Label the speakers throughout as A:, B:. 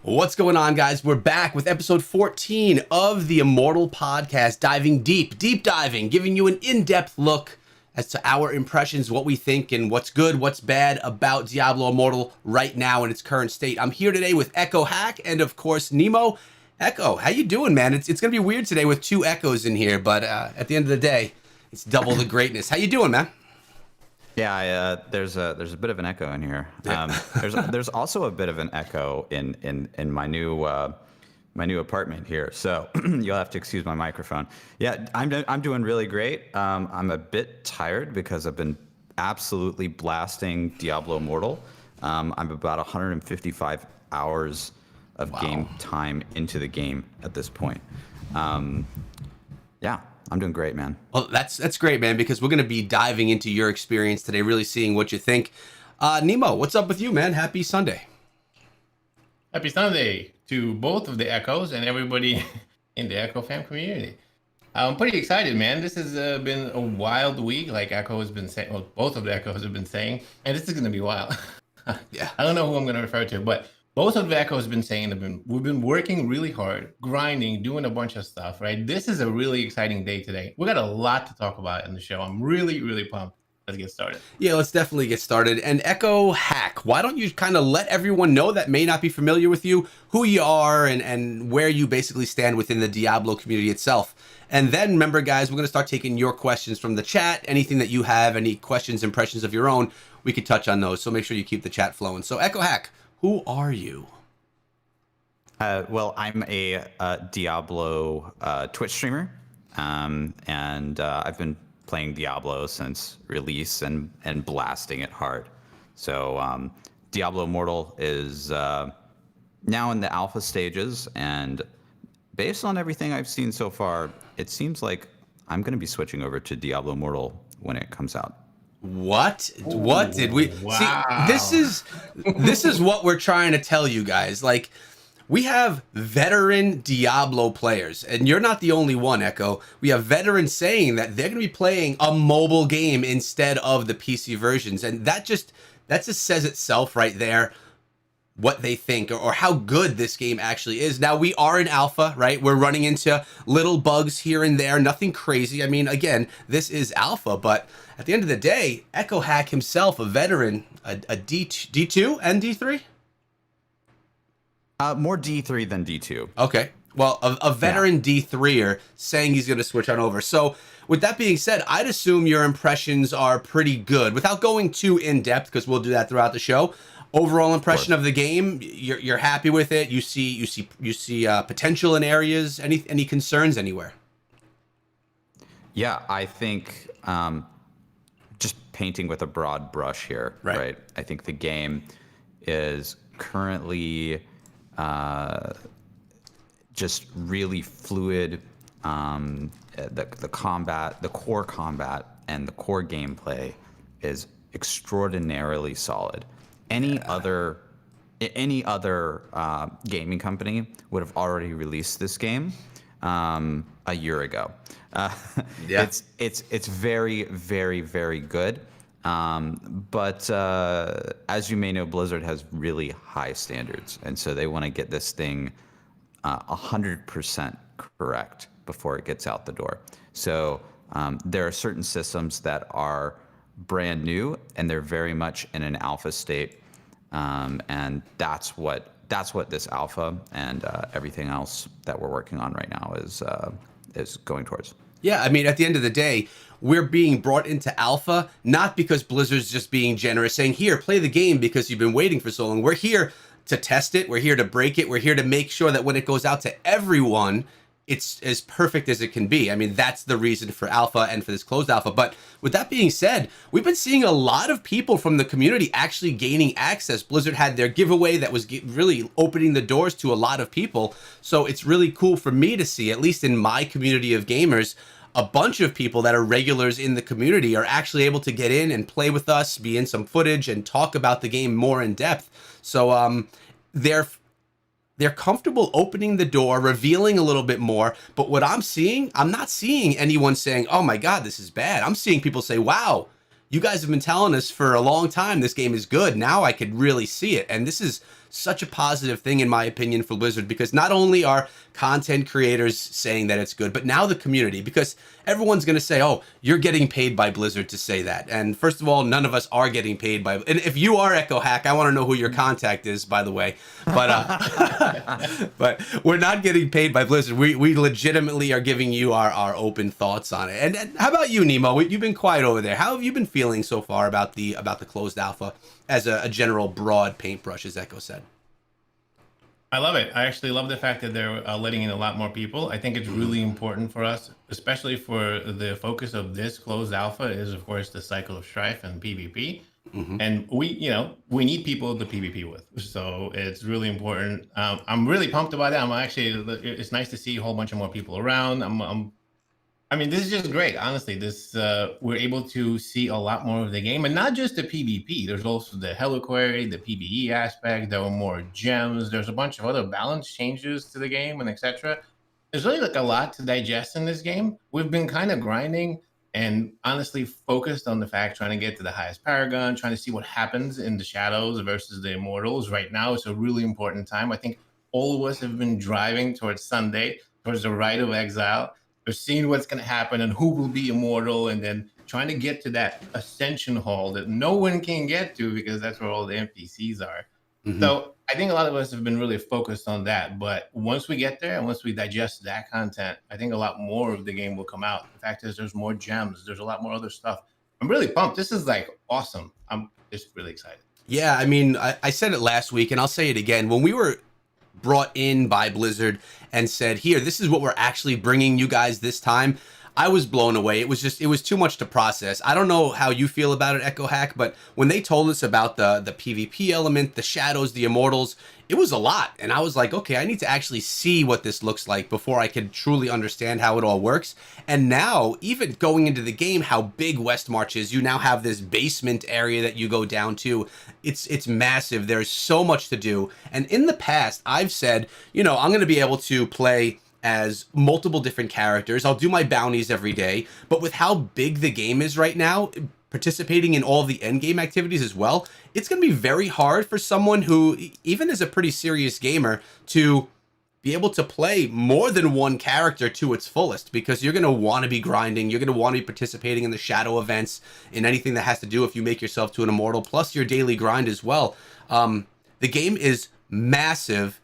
A: What's going on, guys? We're back with episode 14 of the Immortal podcast, diving deep diving, giving you an in-depth look as to our impressions, what we think, and what's good, what's bad about Diablo Immortal right now in its current state. I'm here today with Echo Hack and, of course, Nemo. Echo, how you doing, man? It's going to be weird today with two Echoes in here, but at the end of the day, it's double the greatness. How you doing, man?
B: Yeah, there's a bit of an echo in here. There's also a bit of an echo in my new apartment here. So you'll have to excuse my microphone. Yeah, I'm doing really great. I'm a bit tired because I've been absolutely blasting Diablo Immortal. I'm about 155 hours of game time into the game at this point. Yeah. I'm doing great, man.
A: Well, that's great, man, because we're going to be diving into your experience today, really seeing what you think. Nemo, what's up with you, man? Happy Sunday.
C: Happy Sunday to both of the Echoes and everybody in the Echo fam community. I'm pretty excited, man. This has been a wild week, like Echo has been saying, well, both of the Echoes have been saying, and this is going to be wild.
A: Yeah.
C: I don't know who I'm going to refer to, but both of the Echoes have been saying we've been working really hard, grinding, doing a bunch of stuff, right? This is a really exciting day today. We got a lot to talk about in the show. I'm really, really pumped. Let's get started.
A: Yeah, let's definitely get started. And Echo Hack, why don't you kind of let everyone know that may not be familiar with you, who you are, and where you basically stand within the Diablo community itself. And then remember, guys, we're going to start taking your questions from the chat. Anything that you have, any questions, impressions of your own, we could touch on those. So make sure you keep the chat flowing. So Echo Hack, who are you?
B: Well, I'm a Diablo Twitch streamer, and I've been playing Diablo since release and blasting it hard. So Diablo Immortal is now in the alpha stages, and based on everything I've seen so far, it seems like I'm going to be switching over to Diablo Immortal when it comes out.
A: What did we
C: wow.
A: See? This is what we're trying to tell you guys. Like, we have veteran Diablo players, and you're not the only one, Echo. We have veterans saying that they're going to be playing a mobile game instead of the PC versions, and that just says itself right there, what they think or how good this game actually is. Now, we are in alpha, right? We're running into little bugs here and there, nothing crazy. I mean, again, this is alpha, but at the end of the day, Echo Hack himself, a veteran, a D2 and D3?
B: More D3 than D2.
A: Okay. Well, a veteran D3er saying he's going to switch on over. So with that being said, I'd assume your impressions are pretty good. Without going too in-depth, because we'll do that throughout the show, overall impression of the game, you're happy with it? You see potential in areas? Any concerns anywhere?
B: Yeah, I think just painting with a broad brush here, right? I think the game is currently just really fluid. The combat, the core combat, and the core gameplay is extraordinarily solid. Any other gaming company would have already released this game a year ago. It's very, very, very good. But as you may know, Blizzard has really high standards, and so they want to get this thing 100% correct before it gets out the door. So there are certain systems that are brand new, and they're very much in an alpha state, and that's what this alpha and everything else that we're working on right now is going towards.
A: Yeah, I mean, at the end of the day, we're being brought into alpha, not because Blizzard's just being generous, saying, here, play the game because you've been waiting for so long. We're here to test it. We're here to break it. We're here to make sure that when it goes out to everyone, it's as perfect as it can be. I mean, that's the reason for alpha and for this closed alpha. But with that being said, we've been seeing a lot of people from the community actually gaining access. Blizzard had their giveaway that was really opening the doors to a lot of people. So it's really cool for me to see, at least in my community of gamers, a bunch of people that are regulars in the community are actually able to get in and play with us, be in some footage, and talk about the game more in depth. So they're comfortable opening the door, revealing a little bit more. But what I'm seeing, I'm not seeing anyone saying, oh my God, this is bad. I'm seeing people say, wow, you guys have been telling us for a long time this game is good. Now I could really see it. And this is such a positive thing, in my opinion, for Blizzard, because not only are content creators saying that it's good, but now the community, because everyone's going to say, oh, you're getting paid by Blizzard to say that. And first of all, none of us are getting paid by, and if you are Echo Hack, I want to know who your contact is, by the way. But but we're not getting paid by Blizzard. We legitimately are giving you our open thoughts on it. And how about you, Nemo? You've been quiet over there. How have you been feeling so far about the closed alpha as a general broad paintbrush, as Echo said?
C: I love it. I actually love the fact that they're letting in a lot more people. I think it's really important for us, especially for the focus of this closed alpha is, of course, the cycle of strife and PvP. And we need people to PvP with. So it's really important. I'm really pumped about it. It's nice to see a whole bunch of more people around. I mean, this is just great. Honestly, we're able to see a lot more of the game, and not just the PvP. There's also the Heliquary, the PvE aspect. There were more gems. There's a bunch of other balance changes to the game, and etc. There's really like a lot to digest in this game. We've been kind of grinding and honestly focused on the fact trying to get to the highest paragon, trying to see what happens in the shadows versus the immortals. Right now, it's a really important time. I think all of us have been driving towards Sunday, towards the Rite of Exile. We're seeing what's going to happen and who will be immortal, and then trying to get to that ascension hall that no one can get to because that's where all the NPCs are. So I think a lot of us have been really focused on that. But once we get there and once we digest that content, I think a lot more of the game will come out. The fact is, there's more gems. There's a lot more other stuff. I'm really pumped. This is like awesome. I'm just really excited.
A: Yeah, I mean, I said it last week, and I'll say it again. When we were brought in by Blizzard and said, here, this is what we're actually bringing you guys this time, I was blown away. It was too much to process. I don't know how you feel about it, Echo Hack, but when they told us about the PvP element, the shadows, the immortals, it was a lot. And I was like, okay, I need to actually see what this looks like before I can truly understand how it all works. And now, even going into the game, how big Westmarch is, you now have this basement area that you go down to. It's massive. There's so much to do. And in the past, I've said, I'm going to be able to play as multiple different characters. I'll do my bounties every day, but with how big the game is right now, participating in all the end game activities as well, it's going to be very hard for someone who even is a pretty serious gamer to be able to play more than one character to its fullest, because you're going to want to be grinding. You're going to want to be participating in the shadow events, in anything that has to do if you make yourself to an immortal, plus your daily grind as well. The game is massive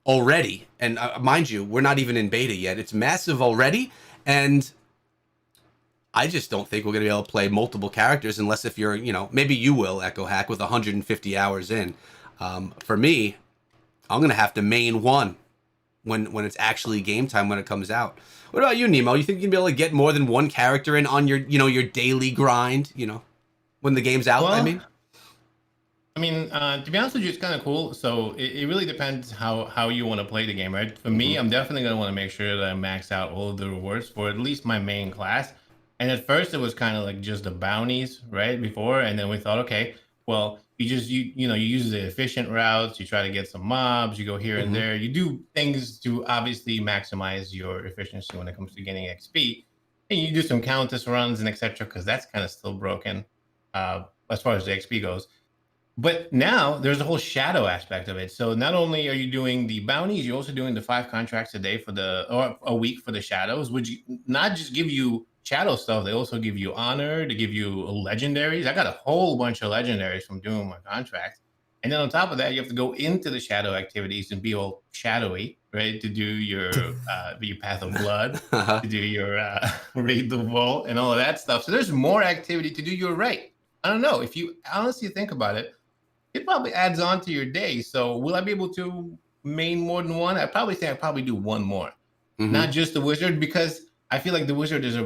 A: already, and mind you, we're not even in beta yet. It's massive already, and I just don't think we're going to be able to play multiple characters unless if you're, maybe you will, Echo Hack, with 150 hours in. For me, I'm going to have to main one when it's actually game time when it comes out. What about you, Nemo? You think you'll be able to get more than one character in on your, your daily grind, when the game's out,
C: Well,
A: I mean?
C: To be honest with you, it's kind of cool. So it really depends how you want to play the game, right? For me, I'm definitely going to want to make sure that I max out all of the rewards for at least my main class. And at first, it was kind of like just the bounties, right? Before, and then we thought, okay, well, you use the efficient routes. You try to get some mobs. You go here and there. You do things to obviously maximize your efficiency when it comes to getting XP, and you do some countess runs and etc. Because that's kind of still broken as far as the XP goes. But now there's a whole shadow aspect of it. So not only are you doing the bounties, you're also doing the 5 contracts a day or a week for the shadows, which not just give you shadow stuff, they also give you honor, they give you legendaries. I got a whole bunch of legendaries from doing my contracts. And then on top of that, you have to go into the shadow activities and be all shadowy, right? To do your Path of Blood, to do your Raid the Vault and all of that stuff. So there's more activity to do your right. I don't know. If you honestly think about it, it probably adds on to your day. So will I be able to main more than one? I'd probably do one more, not just the wizard, because I feel like the wizard is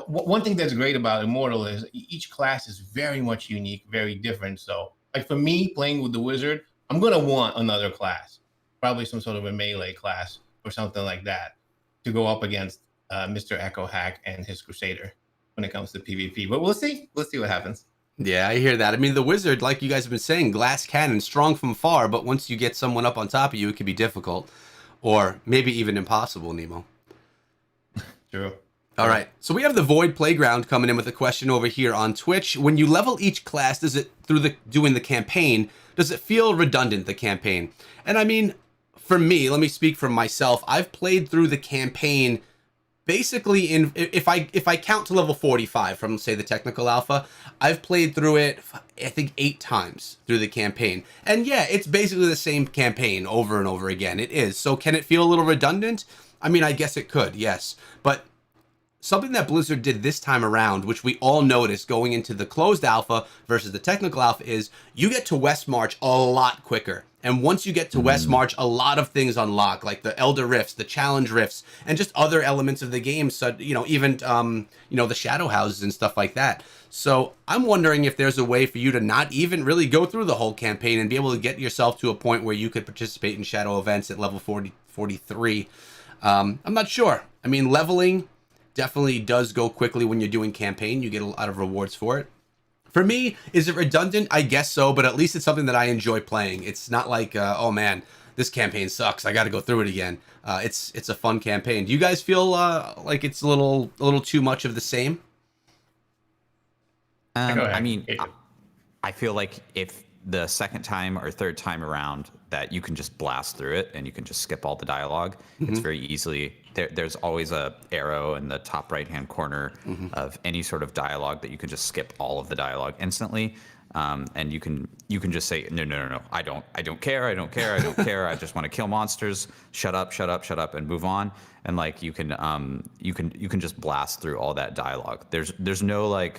C: one thing that's great about Immortal is each class is very much unique, very different. So like for me playing with the wizard, I'm going to want another class, probably some sort of a melee class or something like that to go up against Mr. Echo Hack and his Crusader when it comes to PvP. But we'll see. We'll see what happens.
A: Yeah, I hear that. I mean, the wizard, like you guys have been saying, glass cannon, strong from far, but once you get someone up on top of you, it can be difficult, or maybe even impossible, Nemo.
C: True.
A: All right. So we have the Void Playground coming in with a question over here on Twitch. When you level each class, does it doing the campaign, does it feel redundant, the campaign? And I mean, for me, let me speak for myself. I've played through the campaign basically in if I count to level 45 from, say, the technical alpha, I've played through it I think 8 times through the campaign. And yeah, it's basically the same campaign over and over again. It is. So can it feel a little redundant? I mean, I guess it could. Yes. But something that Blizzard did this time around, which we all noticed going into the closed alpha versus the technical alpha, is you get to West March a lot quicker. And once you get to West March, a lot of things unlock, like the Elder Rifts, the Challenge Rifts, and just other elements of the game. So, even, the Shadow Houses and stuff like that. So I'm wondering if there's a way for you to not even really go through the whole campaign and be able to get yourself to a point where you could participate in Shadow events at level 43. I'm not sure. I mean, leveling definitely does go quickly when you're doing campaign. You get a lot of rewards for it. For me, is it redundant? I guess so, but at least it's something that I enjoy playing. It's not like, oh man, this campaign sucks, I got to go through it again. It's a fun campaign. Do you guys feel like it's a little too much of the same?
B: I mean, I feel like if the second time or third time around that you can just blast through it and you can just skip all the dialogue, it's very easily there's always a arrow in the top right hand corner of any sort of dialogue that you can just skip all of the dialogue instantly, and you can just say no, I don't care, I just want to kill monsters, shut up and move on. And like you can just blast through all that dialogue. There's no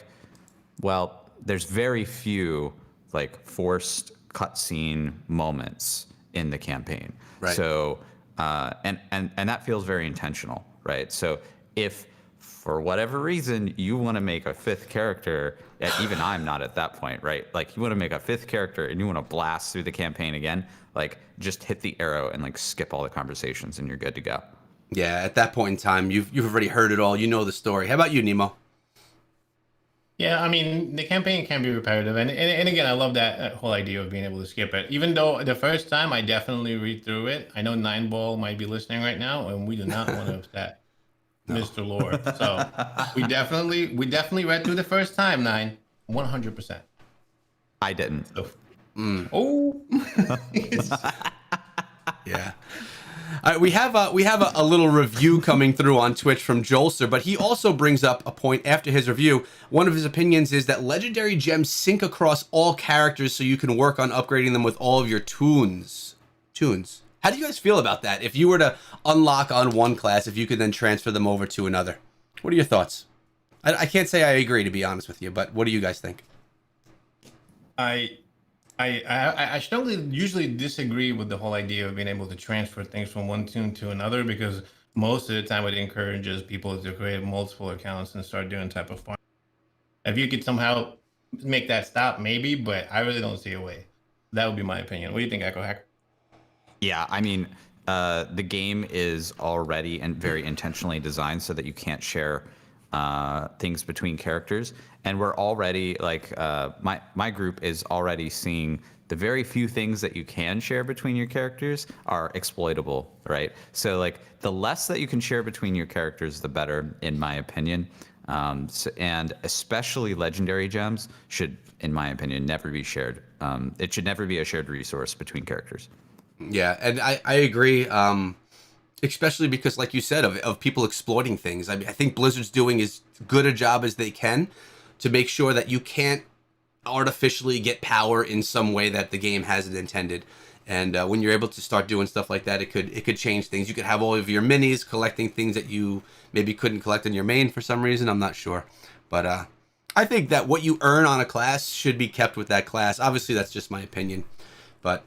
B: there's very few like forced cutscene moments in the campaign.
A: Right.
B: So and that feels very intentional, right? So if for whatever reason you want to make a 5th character, and even I'm not at that point, right? Like you want to make a 5th character and you want to blast through the campaign again, like just hit the arrow and like skip all the conversations and you're good to go.
A: Yeah, at that point in time, you've already heard it all. You know the story. How about you, Nemo?
C: Yeah, I mean, the campaign can be repetitive. And again, I love that whole idea of being able to skip it. Even though the first time I definitely read through it. I know Nine Ball might be listening right now, and we do not want to upset Mr. Lord. So we definitely read through the first time, 100%.
B: I didn't.
C: So, Oh.
A: Yeah. We have a little review coming through on Twitch from Jolster, but he also brings up a point after his review. One of his opinions is that legendary gems sync across all characters so you can work on upgrading them with all of your tunes. How do you guys feel about that? If you were to unlock on one class, if you could then transfer them over to another. What are your thoughts? I can't say I agree, to be honest with you, but what do you guys think?
C: I strongly usually disagree with the whole idea of being able to transfer things from one tune to another, because most of the time it encourages people to create multiple accounts and start doing type of farm. If you could somehow make that stop, maybe, but I really don't see a way. That would be my opinion. What do you think, Echo Hack?
B: Yeah, I mean, the game is already and very intentionally designed so that you can't share things between characters, and we're already like my group is already seeing the very few things that you can share between your characters are exploitable, right? So like the less that you can share between your characters, the better, in my opinion. And especially legendary gems should, in my opinion, never be shared. It should never be a shared resource between characters.
A: Yeah, and I agree. Especially because, like you said, of people exploiting things. I mean, I think Blizzard's doing as good a job as they can to make sure that you can't artificially get power in some way that the game hasn't intended. And when you're able to start doing stuff like that, it could change things. You could have all of your minis collecting things that you maybe couldn't collect in your main for some reason. I'm not sure, but I think that what you earn on a class should be kept with that class. Obviously, that's just my opinion, but.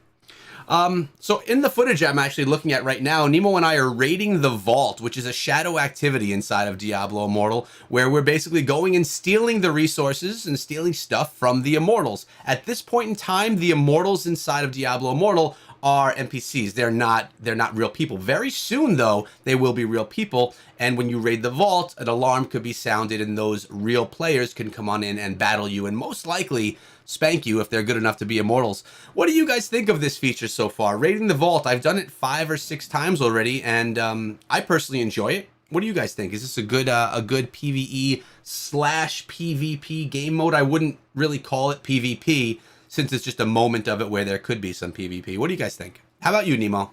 A: So in the footage I'm actually looking at right now, Nemo and I are raiding the Vault, which is a shadow activity inside of Diablo Immortal, where we're basically going and stealing the resources and stealing stuff from the Immortals. At this point in time, the Immortals inside of Diablo Immortal are NPCs. They're not real people. Very soon, though, they will be real people. And when you raid the Vault, an alarm could be sounded, and those real players can come on in and battle you, and most likely spank you if they're good enough to be Immortals. What do you guys think of this feature so far? Raiding the Vault, I've done it 5 or 6 times already, and I personally enjoy it. What do you guys think? Is this a good PvE slash PvP game mode? I wouldn't really call it PvP since it's just a moment of it where there could be some PvP. What do you guys think? How about you, Nemo?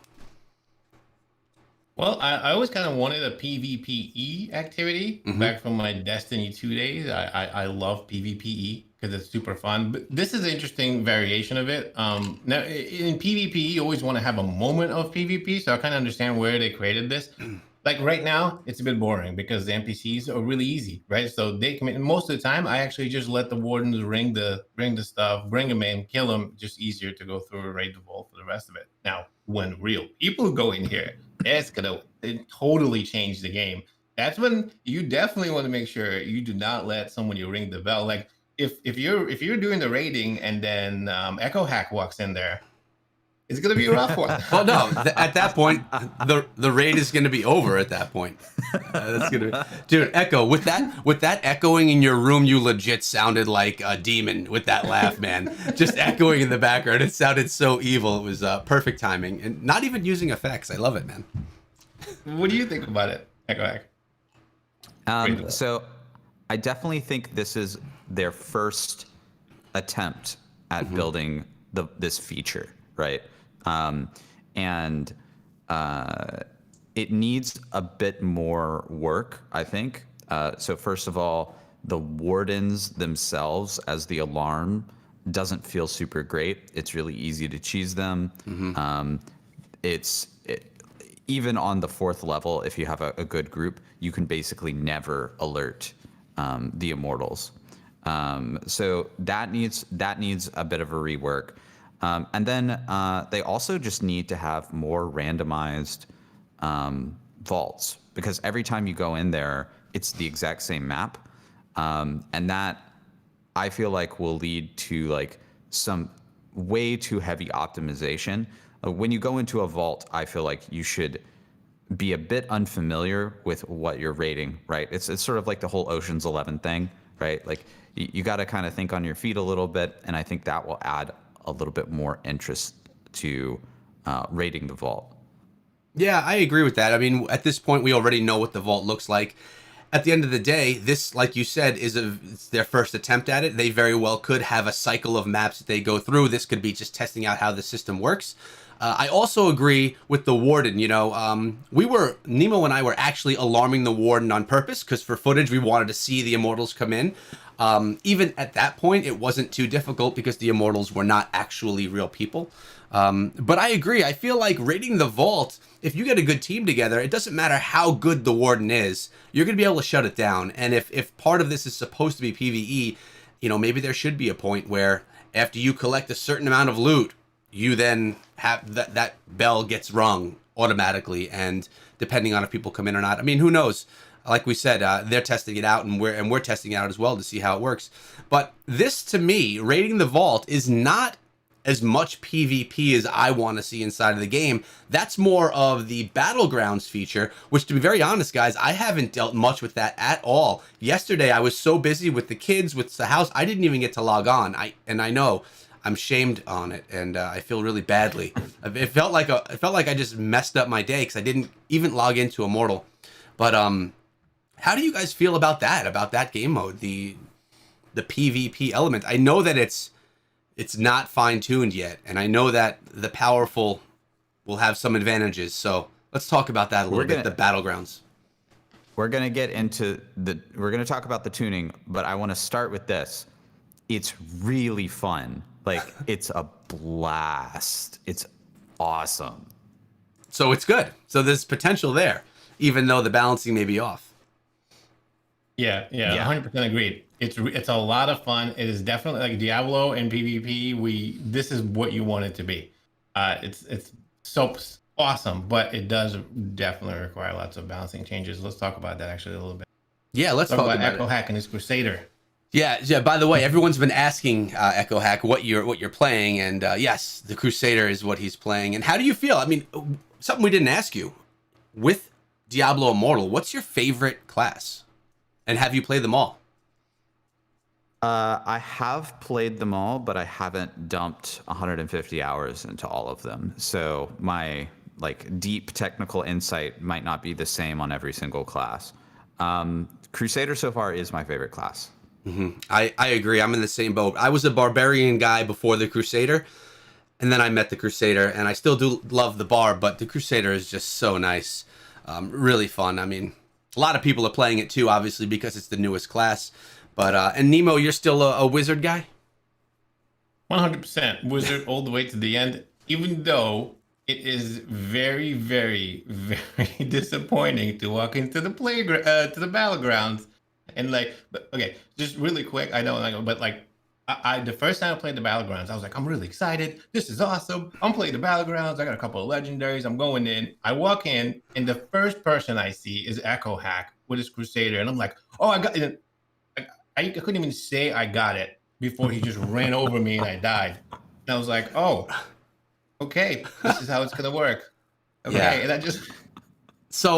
C: Well, I always kind of wanted a PvPe activity back from my Destiny 2 days. I love PvPe because it's super fun. But this is an interesting variation of it. Now, in PvP, you always want to have a moment of PvP. So I kind of understand where they created this. Like right now, it's a bit boring because the NPCs are really easy, right? So they come in. Most of the time, I actually just let the wardens ring the stuff, bring them in, kill them. Just easier to go through and raid the vault for the rest of it. Now, when real people go in here, it's gonna totally change the game. That's when you definitely want to make sure you do not let somebody ring the bell. Like if you're doing the raiding and then Echo Hack walks in there, it's gonna be a rough one.
A: Well, no. At that point, the raid is going to be over. At that point, that's gonna, dude. Echo with that echoing in your room, you legit sounded like a demon with that laugh, man. Just echoing in the background, it sounded so evil. It was perfect timing, and not even using effects. I love it, man.
C: What do you think about it, Echo Hack?
B: So I definitely think this is their first attempt at building this feature, right? And it needs a bit more work, I think. So first of all, the wardens themselves as the alarm doesn't feel super great. It's really easy to cheese them. Even on the 4th level, if you have a good group, you can basically never alert the immortals. So that needs a bit of a rework. And then they also just need to have more randomized vaults, because every time you go in there, it's the exact same map. And that, I feel like, will lead to like some way too heavy optimization. When you go into a vault, I feel like you should be a bit unfamiliar with what you're rating, right? It's sort of like the whole Ocean's 11 thing, right? Like you got to kind of think on your feet a little bit, and I think that will add a little bit more interest to rating the vault.
A: Yeah, I agree with that. I mean, at this point, we already know what the vault looks like. At the end of the day, this, like you said, it's their first attempt at it. They very well could have a cycle of maps that they go through. This could be just testing out how the system works. I also agree with the warden. You know, Nemo and I were actually alarming the warden on purpose because for footage we wanted to see the immortals come in. Even at that point, it wasn't too difficult because the immortals were not actually real people. But I agree. I feel like raiding the vault, if you get a good team together, it doesn't matter how good the warden is, you're going to be able to shut it down. And if part of this is supposed to be PvE, you know, maybe there should be a point where after you collect a certain amount of loot, you then have that bell gets rung automatically. And depending on if people come in or not, I mean, who knows? Like we said, they're testing it out, and we're testing it out as well to see how it works. But this, to me, raiding the vault is not as much PvP as I want to see inside of the game. That's more of the battlegrounds feature, which, to be very honest, guys, I haven't dealt much with that at all. Yesterday, I was so busy with the kids, with the house, I didn't even get to log on. I know I'm shamed on it, and I feel really badly. It felt like I just messed up my day because I didn't even log into Immortal. But how do you guys feel about that game mode, the PvP element? I know that it's not fine-tuned yet, and I know that the powerful will have some advantages. So let's talk about that a little bit, the battlegrounds.
B: We're going to talk about the tuning, but I want to start with this. It's really fun. Like, it's a blast. It's awesome.
A: So it's good. So there's potential there, even though the balancing may be off.
C: Yeah, 100% agreed. It's a lot of fun. It is definitely like Diablo and PvP. This is what you want it to be. It's so awesome, but it does definitely require lots of balancing changes. Let's talk about that actually a little bit.
A: Yeah, let's talk about
C: Echo Hack and his Crusader.
A: Yeah. By the way, everyone's been asking Echo Hack what you're playing, and yes, the Crusader is what he's playing. And how do you feel? I mean, something we didn't ask you with Diablo Immortal. What's your favorite class? And have you played them all?
B: I have played them all, but I haven't dumped 150 hours into all of them. So my like deep technical insight might not be the same on every single class. Crusader so far is my favorite class.
A: I agree. I'm in the same boat. I was a barbarian guy before the Crusader, and then I met the Crusader, and I still do love the Barb, but the Crusader is just so nice. Really fun. I mean, a lot of people are playing it too, obviously, because it's the newest class. But and Nemo, you're still a wizard guy?
C: 100% wizard all the way to the end, even though it is very, very, very disappointing to walk into the playground, to the battlegrounds, and like, but okay, just really quick. I don't like, but like, the first time I played the battlegrounds, I was like, I'm really excited. This is awesome. I'm playing the battlegrounds. I got a couple of legendaries. I'm going in. I walk in, and the first person I see is Echo Hack with his Crusader, and I'm like, oh, I got it. I couldn't even say I got it before he just ran over me and I died. And I was like, oh, okay, this is how it's gonna work. Okay,
A: Yeah.
C: and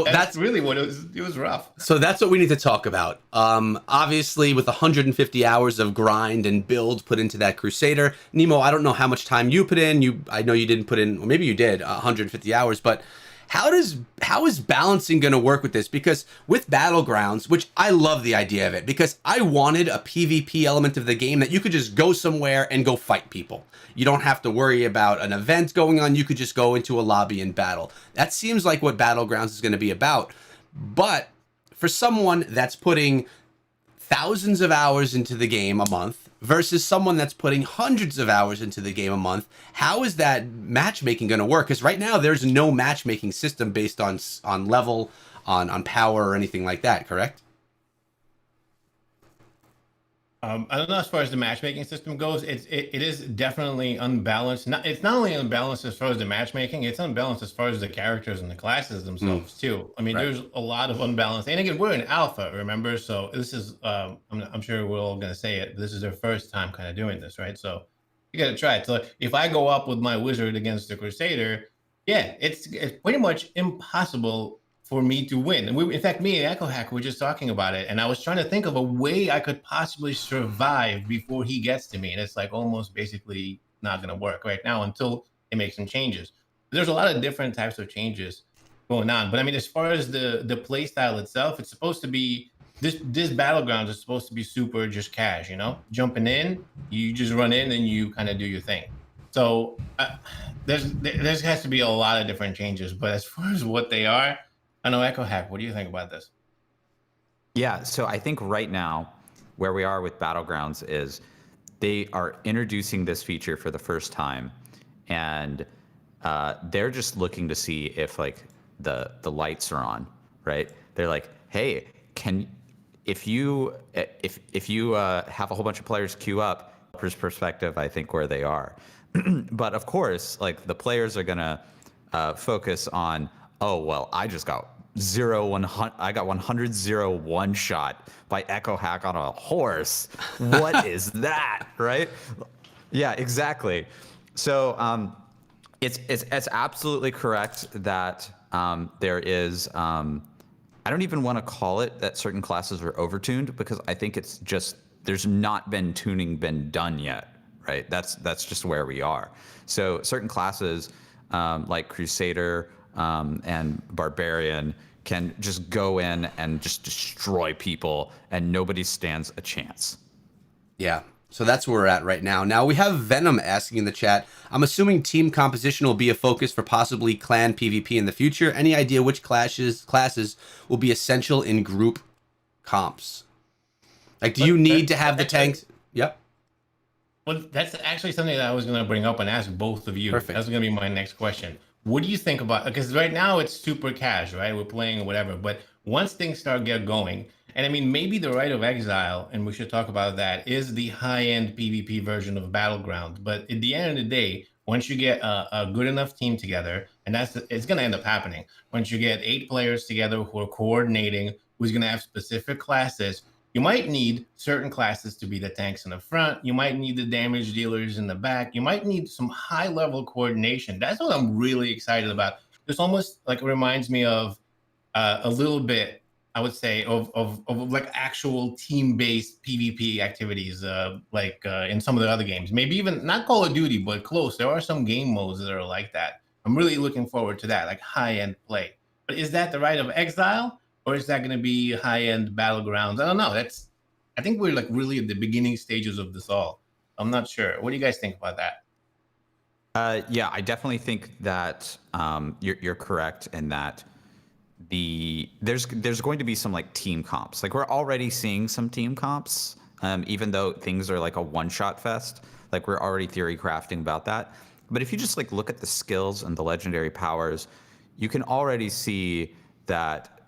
A: That's
C: really what it was. It was rough.
A: So that's what we need to talk about. Obviously, with 150 hours of grind and build put into that Crusader, Nemo, I don't know how much time you put in. I know you didn't put in, or maybe you did, 150 hours. But how is balancing going to work with this? Because with Battlegrounds, which I love the idea of it, because I wanted a PvP element of the game that you could just go somewhere and go fight people. You don't have to worry about an event going on. You could just go into a lobby and battle. That seems like what Battlegrounds is going to be about. But for someone that's putting thousands of hours into the game a month versus someone that's putting hundreds of hours into the game a month, how is that matchmaking going to work? Because right now there's no matchmaking system based on level, on power or anything like that, correct?
C: I don't know as far as the matchmaking system goes. It is definitely unbalanced. It's not only unbalanced as far as the matchmaking, it's unbalanced as far as the characters and the classes themselves too. I mean,
A: Right.
C: there's a lot of unbalance. And again, we're in alpha, remember? So this is I'm sure we're all gonna say it. This is their first time kind of doing this, right? So you gotta try it. So if I go up with my wizard against the Crusader, yeah, it's pretty much impossible for me to win. And in fact, me and Echo Hack were just talking about it, and I was trying to think of a way I could possibly survive before he gets to me, and it's like almost basically not going to work right now until they make some changes. There's a lot of different types of changes going on, but I mean, as far as the play style itself, it's supposed to be this battlegrounds is supposed to be super just cash, jumping in, you just run in and you kind of do your thing. So there has to be a lot of different changes, but as far as what they are, I know Echo Hack. What do you think about this?
B: Yeah, so I think right now where we are with Battlegrounds is they are introducing this feature for the first time, and they're just looking to see if like the lights are on, right? They're like, hey, if you have a whole bunch of players queue up, perspective, I think where they are, but of course, like the players are gonna focus on, oh, well, I just got 100. I got 100 one shot by Echo Hack on a horse. What is that, right? Yeah, exactly. So it's absolutely correct that there is. I don't even want to call it that certain classes are overtuned, because I think it's just there's not been tuning been done yet, right? That's just where we are. So certain classes like Crusader and Barbarian can just go in and just destroy people and nobody stands a chance.
A: Yeah. So that's where we're at right now. Now we have Venom asking in the chat, I'm assuming team composition will be a focus for possibly clan PvP in the future. Any idea which classes will be essential in group comps? Like, do you need to have the tanks? Yep.
C: Well, that's actually something that I was going to bring up and ask both of you.
A: Perfect.
C: That's going to be my next question. What do you think about, because right now it's super cash, right? We're playing or whatever, but once things start get going, and I mean, maybe the Rite of Exile, and we should talk about that, is the high-end PvP version of Battleground. But at the end of the day, once you get a good enough team together, and it's going to end up happening, once you get 8 players together who are coordinating, who's going to have specific classes, you might need certain classes to be the tanks in the front. You might need the damage dealers in the back. You might need some high-level coordination. That's what I'm really excited about. This almost like reminds me of a little bit, I would say, of like actual team-based PvP activities, in some of the other games. Maybe even not Call of Duty, but close. There are some game modes that are like that. I'm really looking forward to that, like high-end play. But is that the Rite of Exile, or is that going to be high-end Battlegrounds? I don't know. I think we're like really at the beginning stages of this all. I'm not sure. What do you guys think about that?
B: Yeah, I definitely think that you're correct in that there's going to be some like team comps. Like we're already seeing some team comps, even though things are like a one-shot fest. Like we're already theory crafting about that. But if you just like look at the skills and the legendary powers, you can already see that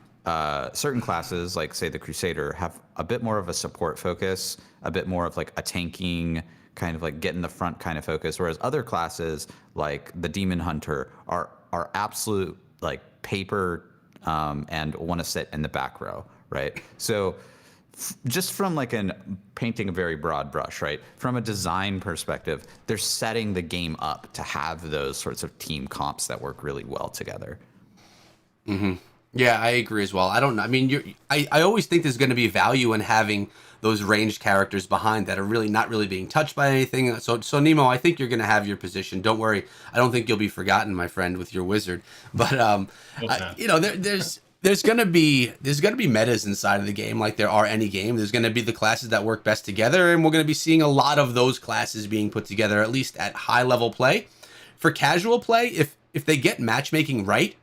B: certain classes, like say the Crusader, have a bit more of a support focus, a bit more of like a tanking kind of like get in the front kind of focus, whereas other classes like the Demon Hunter are absolute like paper and want to sit in the back row, right? So just from like painting a very broad brush, right? From a design perspective, they're setting the game up to have those sorts of team comps that work really well together.
A: Yeah, I agree as well. I don't know. I mean, I always think there's going to be value in having those ranged characters behind that are really not really being touched by anything. So Nemo, I think you're going to have your position. Don't worry. I don't think you'll be forgotten, my friend, with your wizard. But you know, there's going to be metas inside of the game like there are any game. There's going to be the classes that work best together, and we're going to be seeing a lot of those classes being put together, at least at high level play. For casual play, if they get matchmaking right,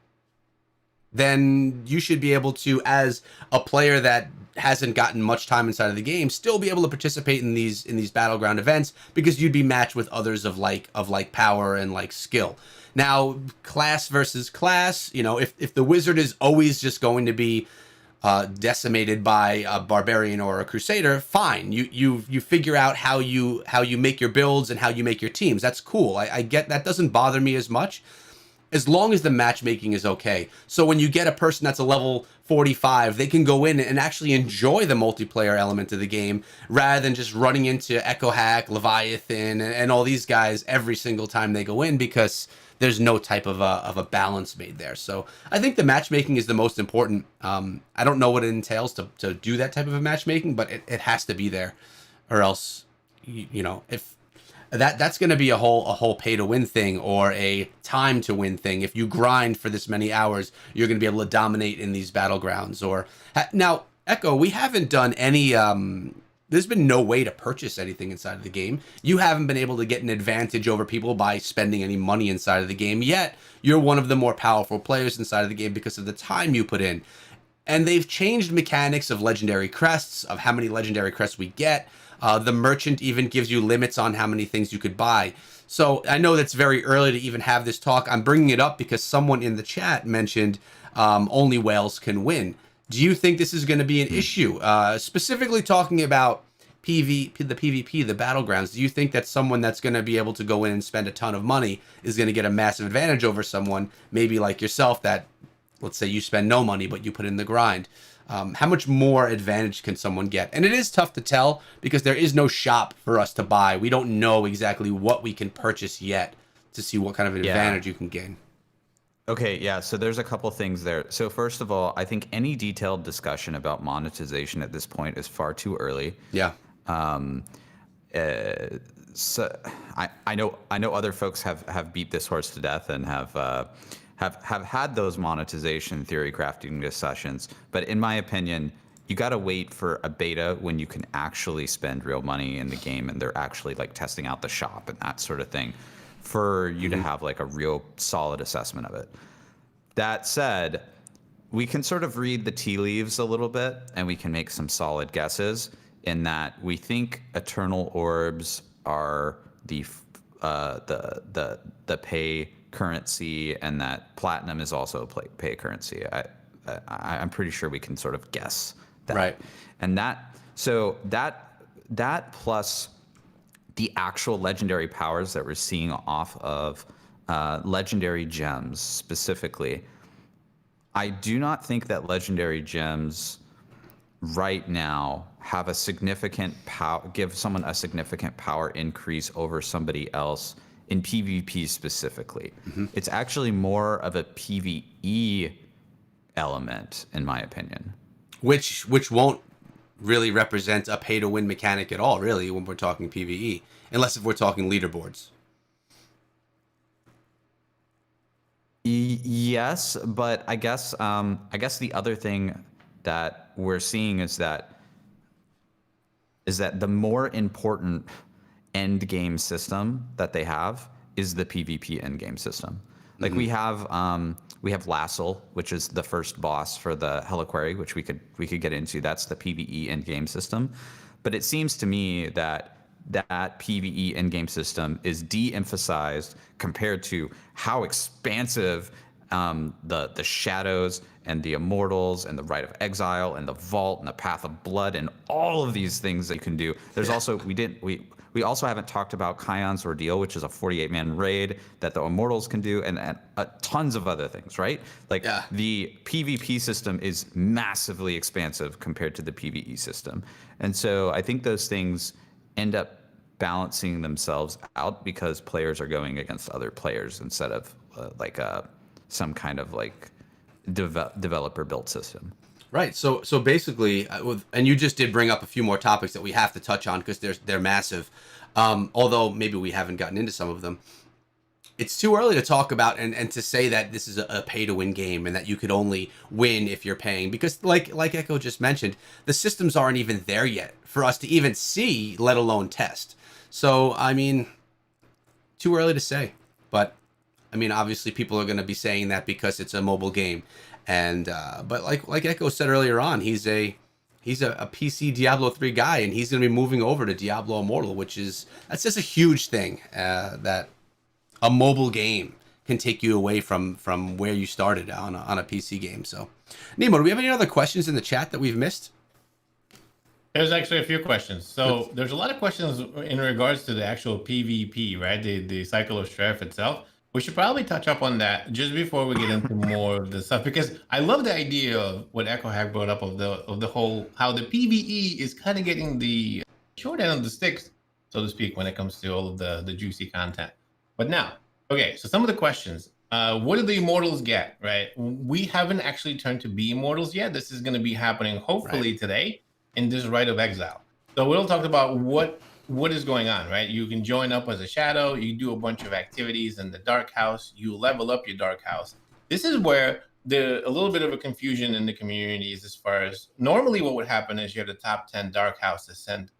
A: then you should be able to, as a player that hasn't gotten much time inside of the game, still be able to participate in these battleground events because you'd be matched with others of like power and like skill. Now, class versus class, you know, if the wizard is always just going to be decimated by a barbarian or a crusader, fine. You figure out how you make your builds and how you make your teams. That's cool. I get that. Doesn't bother me as much, as long as the matchmaking is okay. So when you get a person that's a level 45, they can go in and actually enjoy the multiplayer element of the game rather than just running into Echo Hack, Leviathan, and all these guys every single time they go in because there's no type of a balance made there. So I think the matchmaking is the most important. I don't know what it entails to do that type of a matchmaking, but it has to be there, or else, you know, if that's going to be a whole pay to win thing or a time to win thing. If you grind for this many hours, you're going to be able to dominate in these battlegrounds. Or now, Echo, we haven't done any. There's been no way to purchase anything inside of the game. You haven't been able to get an advantage over people by spending any money inside of the game. Yet you're one of the more powerful players inside of the game because of the time you put in. And they've changed mechanics of legendary crests, of how many legendary crests we get. The merchant even gives you limits on how many things you could buy. So I know that's very early to even have this talk. I'm bringing it up because someone in the chat mentioned only whales can win. Do you think this is going to be an issue? Specifically talking about the PvP, the battlegrounds. Do you think that someone that's going to be able to go in and spend a ton of money is going to get a massive advantage over someone, maybe like yourself, that, let's say you spend no money, but you put in the grind? How much more advantage can someone get? And it is tough to tell because there is no shop for us to buy. We don't know exactly what we can purchase yet to see what kind of an advantage you can gain.
B: Okay, yeah, so there's a couple things there. So first of all, I think any detailed discussion about monetization at this point is far too early.
A: Yeah.
B: So I know other folks have beat this horse to death and have had those monetization theory crafting discussions, but in my opinion, you got to wait for a beta when you can actually spend real money in the game and they're actually like testing out the shop and that sort of thing for you to have like a real solid assessment of it. That said, we can sort of read the tea leaves a little bit and we can make some solid guesses in that we think eternal orbs are the pay currency and that platinum is also a pay currency. I'm pretty sure we can sort of guess that.
A: Right.
B: And that plus the actual legendary powers that we're seeing off of legendary gems specifically, I do not think that legendary gems right now have a significant give someone a significant power increase over somebody else in PvP specifically. Mm-hmm. It's actually more of a PvE element, in my opinion.
A: Which won't really represent a pay-to-win mechanic at all, really, when we're talking PvE. Unless if we're talking leaderboards.
B: Yes, but I guess the other thing that we're seeing is that the more important end game system that they have is the PvP end game system. Like we have Lassel, which is the first boss for the Heliquary, which we could get into. That's the PvE end game system. But it seems to me that PvE end game system is de-emphasized compared to how expansive the shadows and the immortals and the rite of exile and the vault and the path of blood and all of these things that you can do. There's also we also haven't talked about Kion's Ordeal, which is a 48-man raid that the immortals can do, and tons of other things, right? Like
A: Yeah.
B: the PvP system is massively expansive compared to the PvE system, and so I think those things end up balancing themselves out because players are going against other players instead of some kind of like developer built system.
A: Right. So basically, and you just did bring up a few more topics that we have to touch on because they're massive. Although maybe we haven't gotten into some of them. It's too early to talk about and to say that this is a pay to win game and that you could only win if you're paying, because like Echo just mentioned, the systems aren't even there yet for us to even see, let alone test. So I mean, too early to say. But I mean, obviously people are going to be saying that because it's a mobile game. And but like Echo said earlier on, he's a PC Diablo 3 guy, and he's going to be moving over to Diablo Immortal, that's just a huge thing, that a mobile game can take you away from where you started on a PC game. So, Nemo, do we have any other questions in the chat that we've missed?
C: There's actually a few questions. So there's a lot of questions in regards to the actual PvP, right? The cycle of strife itself. We should probably touch up on that just before we get into more of the stuff, because I love the idea of what Echo Hack brought up of the whole how the PvE is kind of getting the short end of the sticks, so to speak, when it comes to all of the juicy content. But now, okay, so some of the questions. What do the immortals get, right? We haven't actually turned to be immortals yet. This is going to be happening hopefully today in this Rite of Exile. So we'll talk about what is going on, right? You can join up as a shadow, you do a bunch of activities in the dark house, you level up your dark house. This is where a little bit of a confusion in the community is, as far as normally what would happen is you have the top 10 dark houses send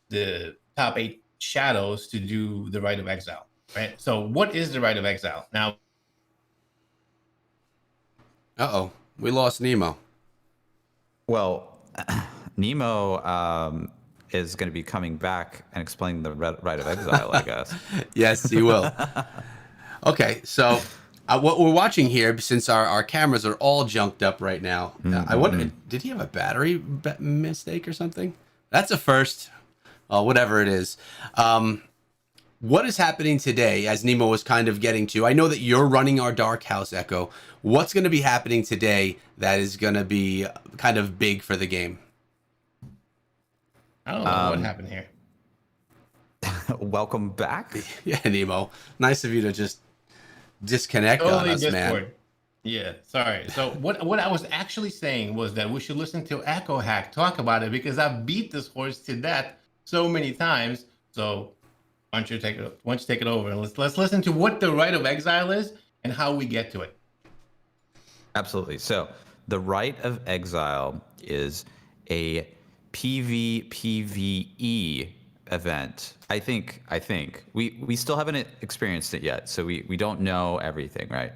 C: the top 8 shadows to do the Rite of Exile, right? So what is the Rite of Exile? Now,
A: We lost Nemo.
B: Well, Nemo is going to be coming back and explaining the Rite of Exile, I guess.
A: Yes, he will. Okay, so what we're watching here, since our cameras are all junked up right now, I wonder, did he have a battery mistake or something? That's a first. Whatever it is. What is happening today, as Nemo was kind of getting to? I know that you're running our Dark House, Echo. What's going to be happening today that is going to be kind of big for the game?
C: I don't know what happened here.
B: Welcome back.
A: Yeah, Nemo. Nice of you to just disconnect on us,
C: Discord.
A: man.
C: Yeah, sorry. So what I was actually saying was that we should listen to Echo Hack talk about it, because I've beat this horse to death so many times. So why don't you take it over and let's listen to what the Rite of Exile is and how we get to it.
B: Absolutely. So the Rite of Exile is a PvPvE event. I think we still haven't experienced it yet, so we don't know everything, right?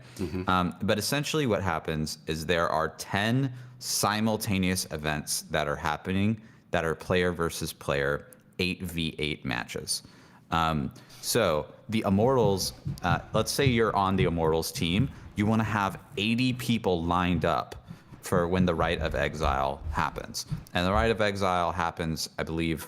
B: But essentially what happens is there are 10 simultaneous events that are happening that are player versus player 8v8 matches. So the Immortals, let's say you're on the Immortals team, you want to have 80 people lined up for when the Rite of Exile happens. And the Rite of Exile happens, I believe,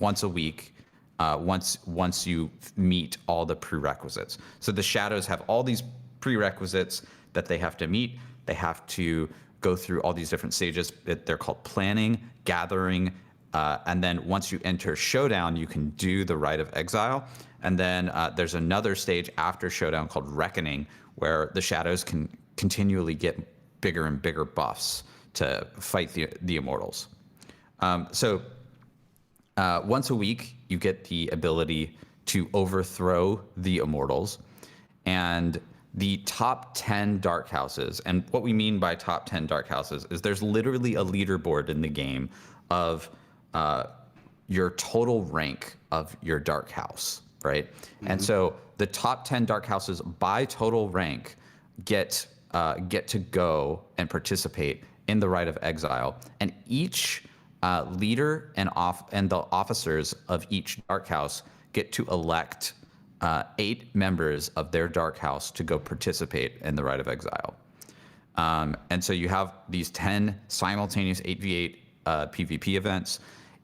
B: once a week, once you meet all the prerequisites. So the Shadows have all these prerequisites that they have to meet. They have to go through all these different stages. They're called planning, gathering, and then once you enter Showdown, you can do the Rite of Exile. And then there's another stage after Showdown called Reckoning, where the Shadows can continually get bigger and bigger buffs to fight the Immortals. So once a week, you get the ability to overthrow the Immortals. And the top 10 dark houses, and what we mean by top 10 dark houses is there's literally a leaderboard in the game of your total rank of your dark house, right? And so the top 10 dark houses by total rank get to go and participate in the Rite of Exile, and each leader and the officers of each dark house get to elect 8 members of their dark house to go participate in the Rite of Exile. And so you have these 10 simultaneous 8v8 PvP events.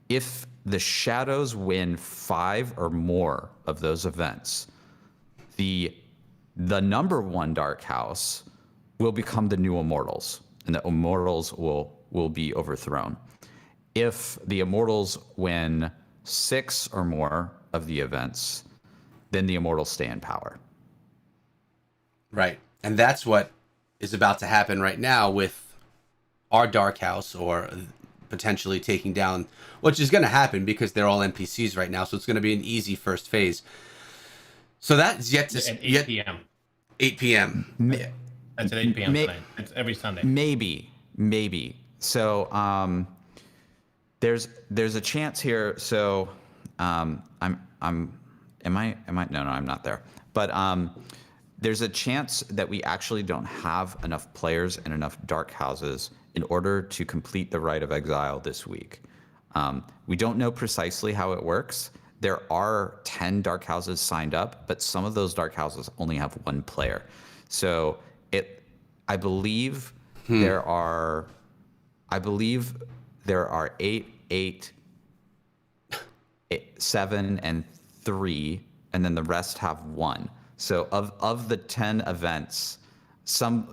B: If the Shadows win 5 or more of those events, the number 1 dark house will become the new Immortals, and the Immortals will be overthrown. If the Immortals win 6 or more of the events, then the Immortals stay in power.
A: Right. And that's what is about to happen right now with our Dark House, or potentially taking down, which is going to happen because they're all NPCs right now. So it's going to be an easy first phase. So that's yet to...
C: At 8 p.m.
A: 8 p.m.
C: That's at 8 p.m. tonight. It's every Sunday.
B: Maybe. So there's a chance here. So am I? No, I'm not there. But there's a chance that we actually don't have enough players and enough dark houses in order to complete the Rite of Exile this week. We don't know precisely how it works. There are 10 dark houses signed up, but some of those dark houses only have 1 player. So I believe there are 8, 7, and 3, and then the rest have 1. So of the 10 events,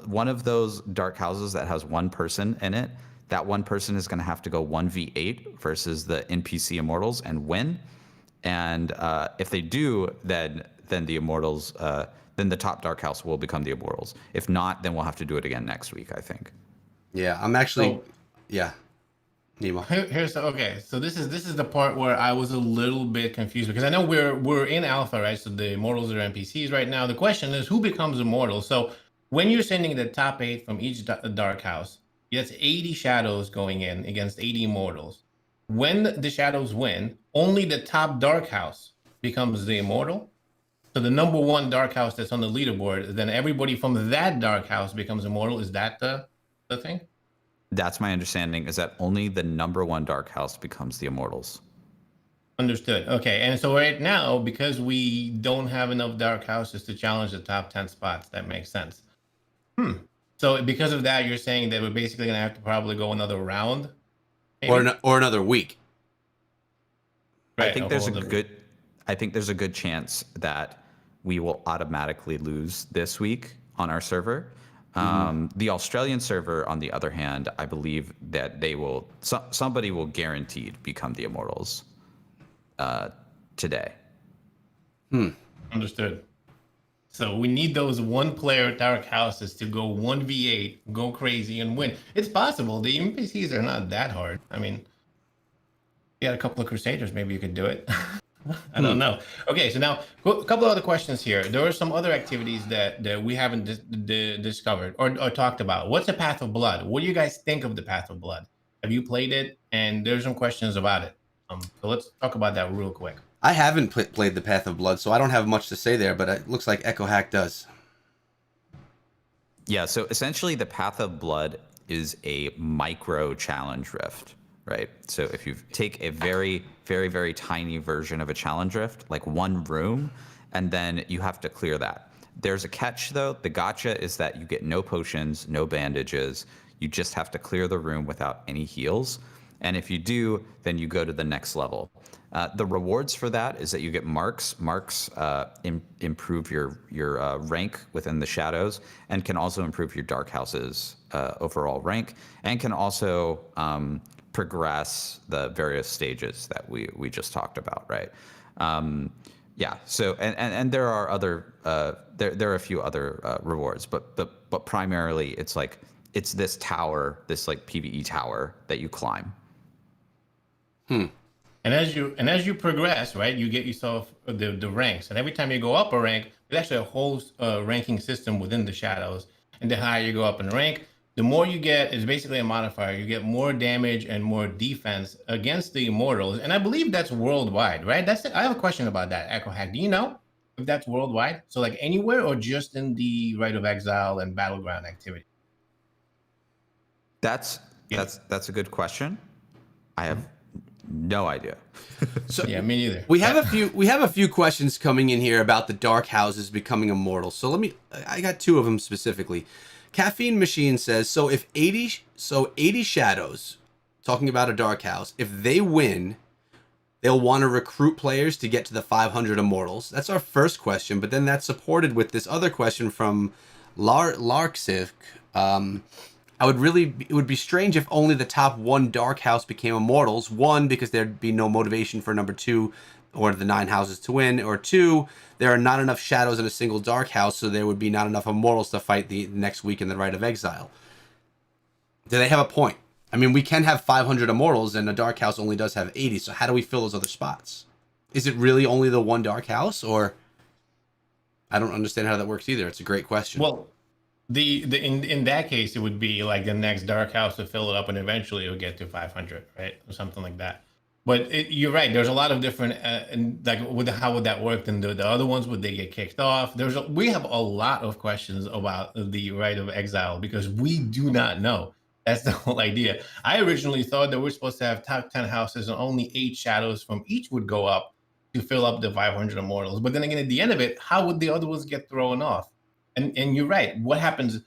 B: one of those dark houses that has 1 person in it, that 1 person is going to have to go 1v8 versus the NPC Immortals and win. And if they do, then the Immortals, then the top dark house will become the Immortals. If not, then we'll have to do it again next week, I think.
A: Yeah, I'm actually... yeah. Nemo.
C: Okay, so this is the part where I was a little bit confused, because I know we're in alpha, right? So the Immortals are NPCs right now. The question is, who becomes immortal? So when you're sending the top 8 from each dark house, that's 80 Shadows going in against 80 Immortals. When the Shadows win, only the top dark house becomes the immortal. So the number 1 dark house that's on the leaderboard, then everybody from that dark house becomes immortal. Is that the thing?
B: That's my understanding, is that only the number 1 dark house becomes the Immortals.
C: Understood. Okay. And so right now, because we don't have enough dark houses to challenge the top 10 spots, that makes sense. So because of that, you're saying that we're basically going to have to probably go another round?
A: Or another week.
C: Right,
B: I think there's a good chance that we will automatically lose this week on our server. The Australian server, on the other hand, I believe that somebody will guaranteed become the Immortals today.
C: Understood. So we need those 1-player dark houses to go 1v8, go crazy, and win. It's possible. The NPCs are not that hard. I mean, you had a couple of Crusaders, maybe you could do it. I don't know. Okay, so now a couple of other questions here. There are some other activities that we haven't discovered or talked about. What's the Path of Blood? What do you guys think of the Path of Blood? Have you played it? And there's some questions about it. So let's talk about that real quick.
A: I haven't played the Path of Blood, so I don't have much to say there, but it looks like Echo Hack does.
B: Yeah, so essentially the Path of Blood is a micro challenge rift, right? So if you take a very, very, very tiny version of a challenge rift, like 1 room, and then you have to clear that. There's a catch, though. The gotcha is that you get no potions, no bandages. You just have to clear the room without any heals. And if you do, then you go to the next level. The rewards for that is that you get marks. Marks improve your rank within the Shadows, and can also improve your Dark House's overall rank, and can also progress the various stages that we just talked about, right? Yeah. So and there are other there are a few other rewards, but primarily it's this tower, this like PvE tower that you climb.
C: And as you progress, right, you get yourself the ranks, and every time you go up a rank, there's actually a whole ranking system within the shadows. And the higher you go up in rank, the more you get is basically a modifier. You get more damage and more defense against the immortals, and I believe that's worldwide, right? I have a question about that, Echo Hack. Do you know if that's worldwide? So like anywhere, or just in the Rite of Exile and Battleground activity?
B: That's that's a good question. I have no idea.
A: So
C: Yeah, me neither.
A: we have a few questions coming in here about the dark houses becoming immortal. So I got two of them specifically. Caffeine Machine says, so if 80 shadows, talking about a dark house, if they win, they'll want to recruit players to get to the 500 immortals. That's our first question, but then that's supported with this other question from Larksiv. It would be strange if only the top one dark house became immortals. One, because there'd be no motivation for number two or the 9 houses to win, or two, there are not enough shadows in a single dark house, so there would be not enough immortals to fight the next week in the Rite of Exile. Do they have a point? I mean, we can have 500 immortals, and a dark house only does have 80, so how do we fill those other spots? Is it really only the one dark house, or... I don't understand how that works either. It's a great question.
C: Well, in that case, it would be like the next dark house to fill it up, and eventually it'll get to 500, right, or something like that. But you're right. There's a lot of different, and like, how would that work? And the other ones, would they get kicked off? We have a lot of questions about the Rite of Exile because we do not know. That's the whole idea. I originally thought that we're supposed to have top 10 houses, and only 8 shadows from each would go up to fill up the 500 immortals. But then again, at the end of it, how would the other ones get thrown off? And you're right. What happens?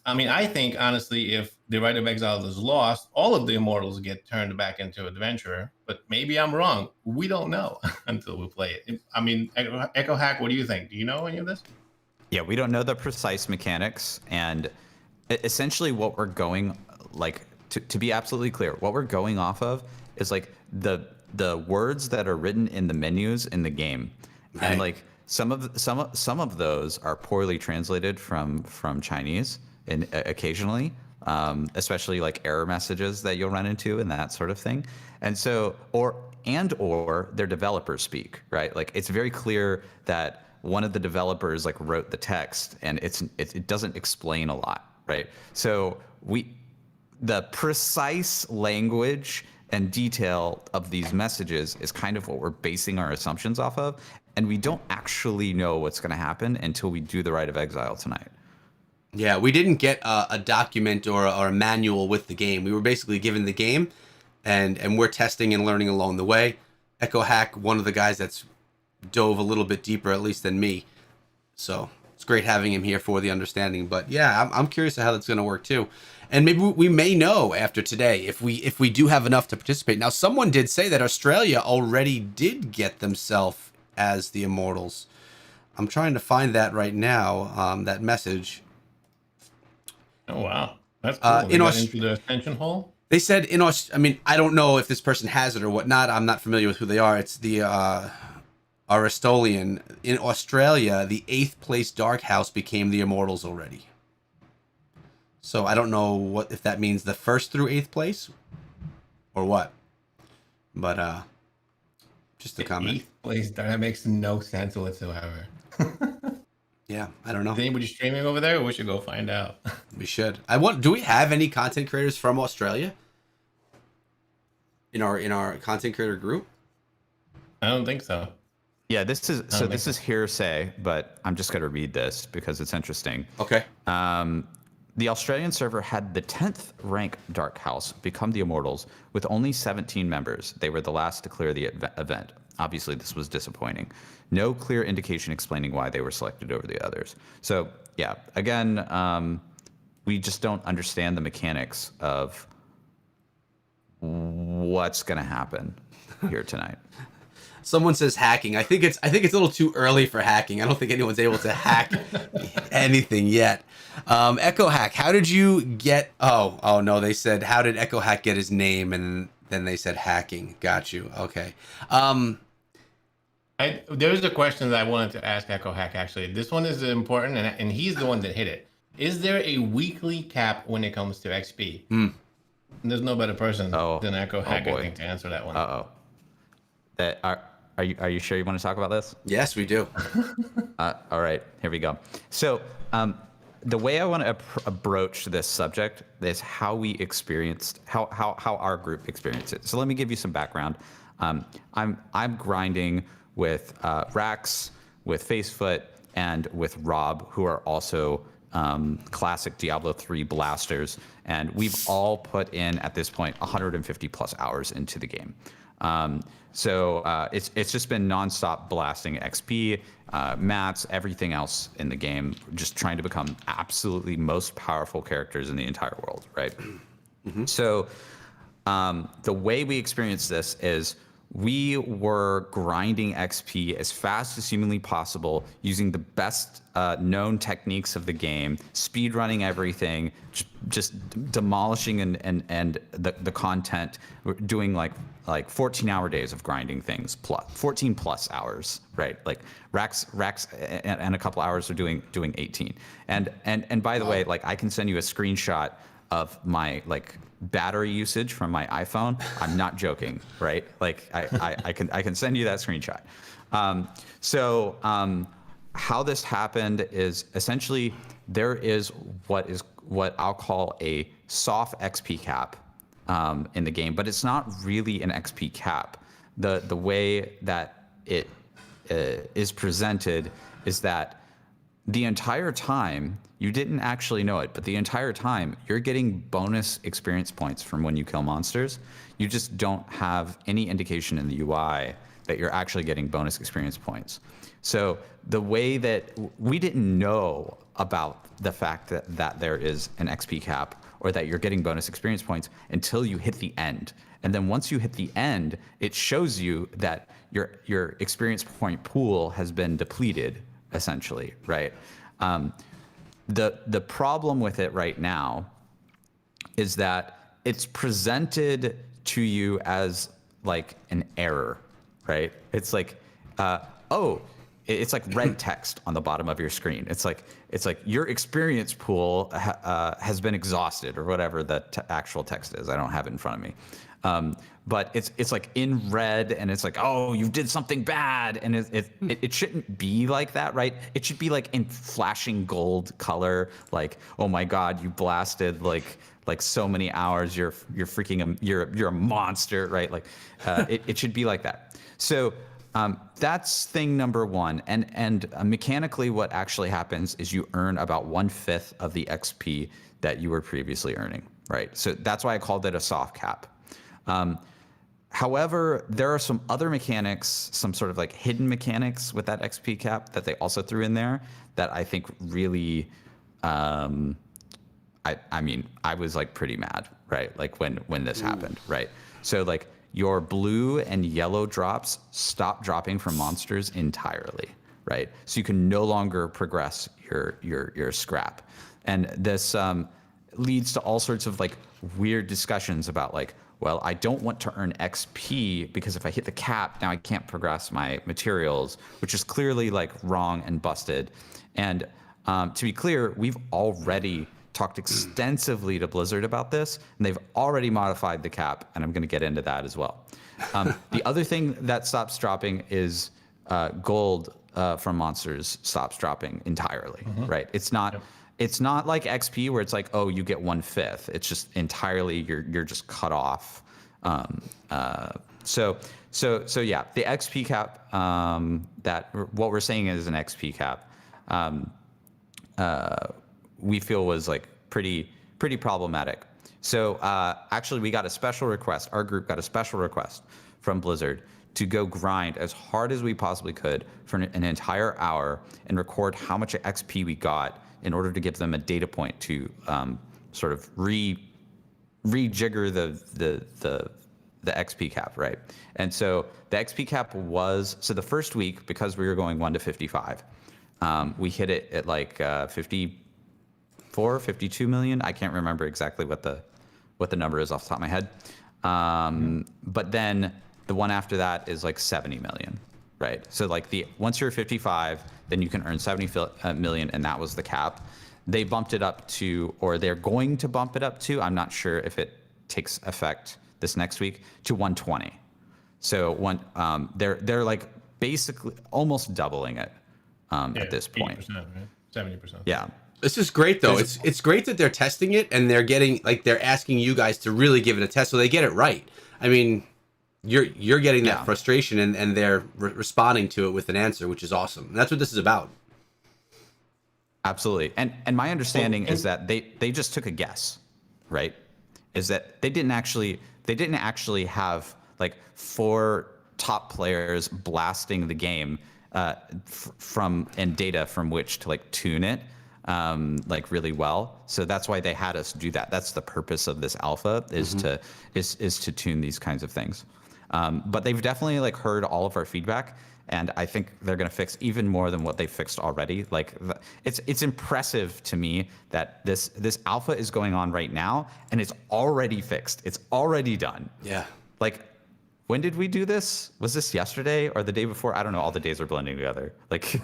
C: I mean, I think honestly, if the Rite of Exile is lost, all of the immortals get turned back into adventurer. But maybe I'm wrong. We don't know until we play it. I mean, Echo Hack, what do you think? Do you know any of this?
B: Yeah, we don't know the precise mechanics, and essentially what we're going, like, to be absolutely clear, what we're going off of is like the words that are written in the menus in the game,
A: right.
B: And like some of those are poorly translated from Chinese, and occasionally, especially like error messages that you'll run into and that sort of thing, and so or their developers speak, right? Like it's very clear that one of the developers like wrote the text, and it doesn't explain a lot, right? So the precise language and detail of these messages is kind of what we're basing our assumptions off of, and we don't actually know what's going to happen until we do the Rite of Exile tonight.
A: Yeah, we didn't get a document or a manual with the game. We were basically given the game, and we're testing and learning along the way. Echo Hack, one of the guys that's dove a little bit deeper, at least than me. So it's great having him here for the understanding. But yeah, I'm curious how that's going to work too. And maybe we may know after today if we do have enough to participate. Now, someone did say that Australia already did get themselves as the Immortals. I'm trying to find that right now, that message.
C: Oh, wow. That's cool. They got into the ascension hole?
A: They said I mean, I don't know if this person has it or whatnot. I'm not familiar with who they are. It's the Aristolian. In Australia, the 8th place Dark House became the Immortals already. So I don't know if that means the 1st through 8th place or what. But just a comment.
C: 8th place, that makes no sense whatsoever.
A: Yeah, I don't know.
C: Is anybody streaming over there? We should go find out.
A: We should. Do we have any content creators from Australia in our content creator group?
C: I don't think so.
B: Yeah, this is hearsay, but I'm just going to read this because it's interesting.
A: Okay.
B: The Australian server had the 10th rank Dark House become the Immortals with only 17 members. They were the last to clear the event. Obviously, this was disappointing. No clear indication explaining why they were selected over the others. So, yeah, again, we just don't understand the mechanics of what's going to happen here tonight.
A: Someone says hacking. I think it's a little too early for hacking. I don't think anyone's able to hack anything yet. Echo Hack, how did you get? Oh no, they said how did Echo Hack get his name, and then they said hacking. Got you. Okay.
C: There's a question that I wanted to ask Echo Hack. Actually, this one is important, and he's the one that hit it. Is there a weekly cap when it comes to XP? There's no better person than Echo Hack, I think, to answer that one.
B: that are you sure you want to talk about this?
A: Yes, we do.
B: All right, here we go. So the way I want to broach this subject is how we experienced how our group experienced it. So let me give you some background. I'm grinding with Rax, with Facefoot, and with Rob, who are also classic Diablo 3 blasters, and we've all put in at this point 150 plus hours into the game. So it's just been nonstop blasting XP, mats, everything else in the game, just trying to become absolutely most powerful characters in the entire world, right? Mm-hmm. So the way we experienced this is we were grinding XP as fast as humanly possible, using the best known techniques of the game, speed running everything, just demolishing and the content. We're doing like 14-hour days of grinding things, plus 14 plus hours, right? Like Rax and a couple hours are doing 18. And by the way, like I can send you a screenshot of my like battery usage from my iPhone. I'm not joking, right? Like I can send you that screenshot. How this happened is essentially there is what I'll call a soft XP cap in the game, but it's not really an XP cap. The way that it is presented is that the entire time, you didn't actually know it, but the entire time you're getting bonus experience points from when you kill monsters. You just don't have any indication in the UI that you're actually getting bonus experience points. So the way that we didn't know about the fact that there is an XP cap or that you're getting bonus experience points until you hit the end. And then once you hit the end, it shows you that your experience point pool has been depleted, essentially, right? The problem with it right now is that it's presented to you as like an error, right? It's like, it's like red text on the bottom of your screen. It's like your experience pool has been exhausted, or whatever the actual text is. I don't have it in front of me. But it's like in red, and it's like, oh, you did something bad, and it shouldn't be like that, right? It should be like in flashing gold color, like, oh my God, you blasted like so many hours, you're freaking you're a monster, right? Like it should be like that. So that's thing number one, and mechanically, what actually happens is you earn about 1/5 of the XP that you were previously earning, right? So that's why I called it a soft cap. However, there are some other mechanics, some sort of like hidden mechanics with that XP cap that they also threw in there that I think really, I mean, I was like pretty mad, right? Like when this happened, right? So like your blue and yellow drops stop dropping from monsters entirely, right? So you can no longer progress your scrap. And this leads to all sorts of like weird discussions about like, well, I don't want to earn XP because if I hit the cap, now I can't progress my materials, which is clearly like wrong and busted. And to be clear, we've already talked extensively to Blizzard about this, and they've already modified the cap, and I'm going to get into that as well. The other thing that stops dropping is gold from monsters stops dropping entirely, right? It's not. Yep. It's not like XP where it's like, oh, you get 1/5. It's just entirely you're just cut off. So yeah, the XP cap that what we're saying is an XP cap. We feel was like pretty problematic. So actually, we got a special request. Our group got a special request from Blizzard to go grind as hard as we possibly could for an entire hour and record how much XP we got, in order to give them a data point to sort of rejigger the XP cap, right? And so the XP cap was, so the first week, because we were going 1 to 55, we hit it at like 54, 52 million. I can't remember exactly what the number is off the top of my head. But then the one after that is like 70 million. Right. So like once you're 55, then you can earn 70 million, and that was the cap. They bumped it up to, or they're going to bump it up to, I'm not sure if it takes effect this next week, to 120. So they're like basically almost doubling it at this point.
C: 80%, right? 70%.
B: Yeah.
A: This is great though. It's great that they're testing it and they're asking you guys to really give it a test so they get it right. I mean, you're getting that frustration and they're responding to it with an answer, which is awesome. And that's what this is about.
B: Absolutely. And my understanding is that they just took a guess, right? Is that they didn't actually have like 4 top players blasting the game from and data from which to like tune it like really well. So that's why they had us do that. That's the purpose of this alpha is to tune these kinds of things. But they've definitely like heard all of our feedback, and I think they're going to fix even more than what they fixed already. Like it's impressive to me that this alpha is going on right now and it's already fixed. It's already done.
A: Yeah.
B: Like, when did we do this? Was this yesterday or the day before? I don't know. All the days are blending together. Like,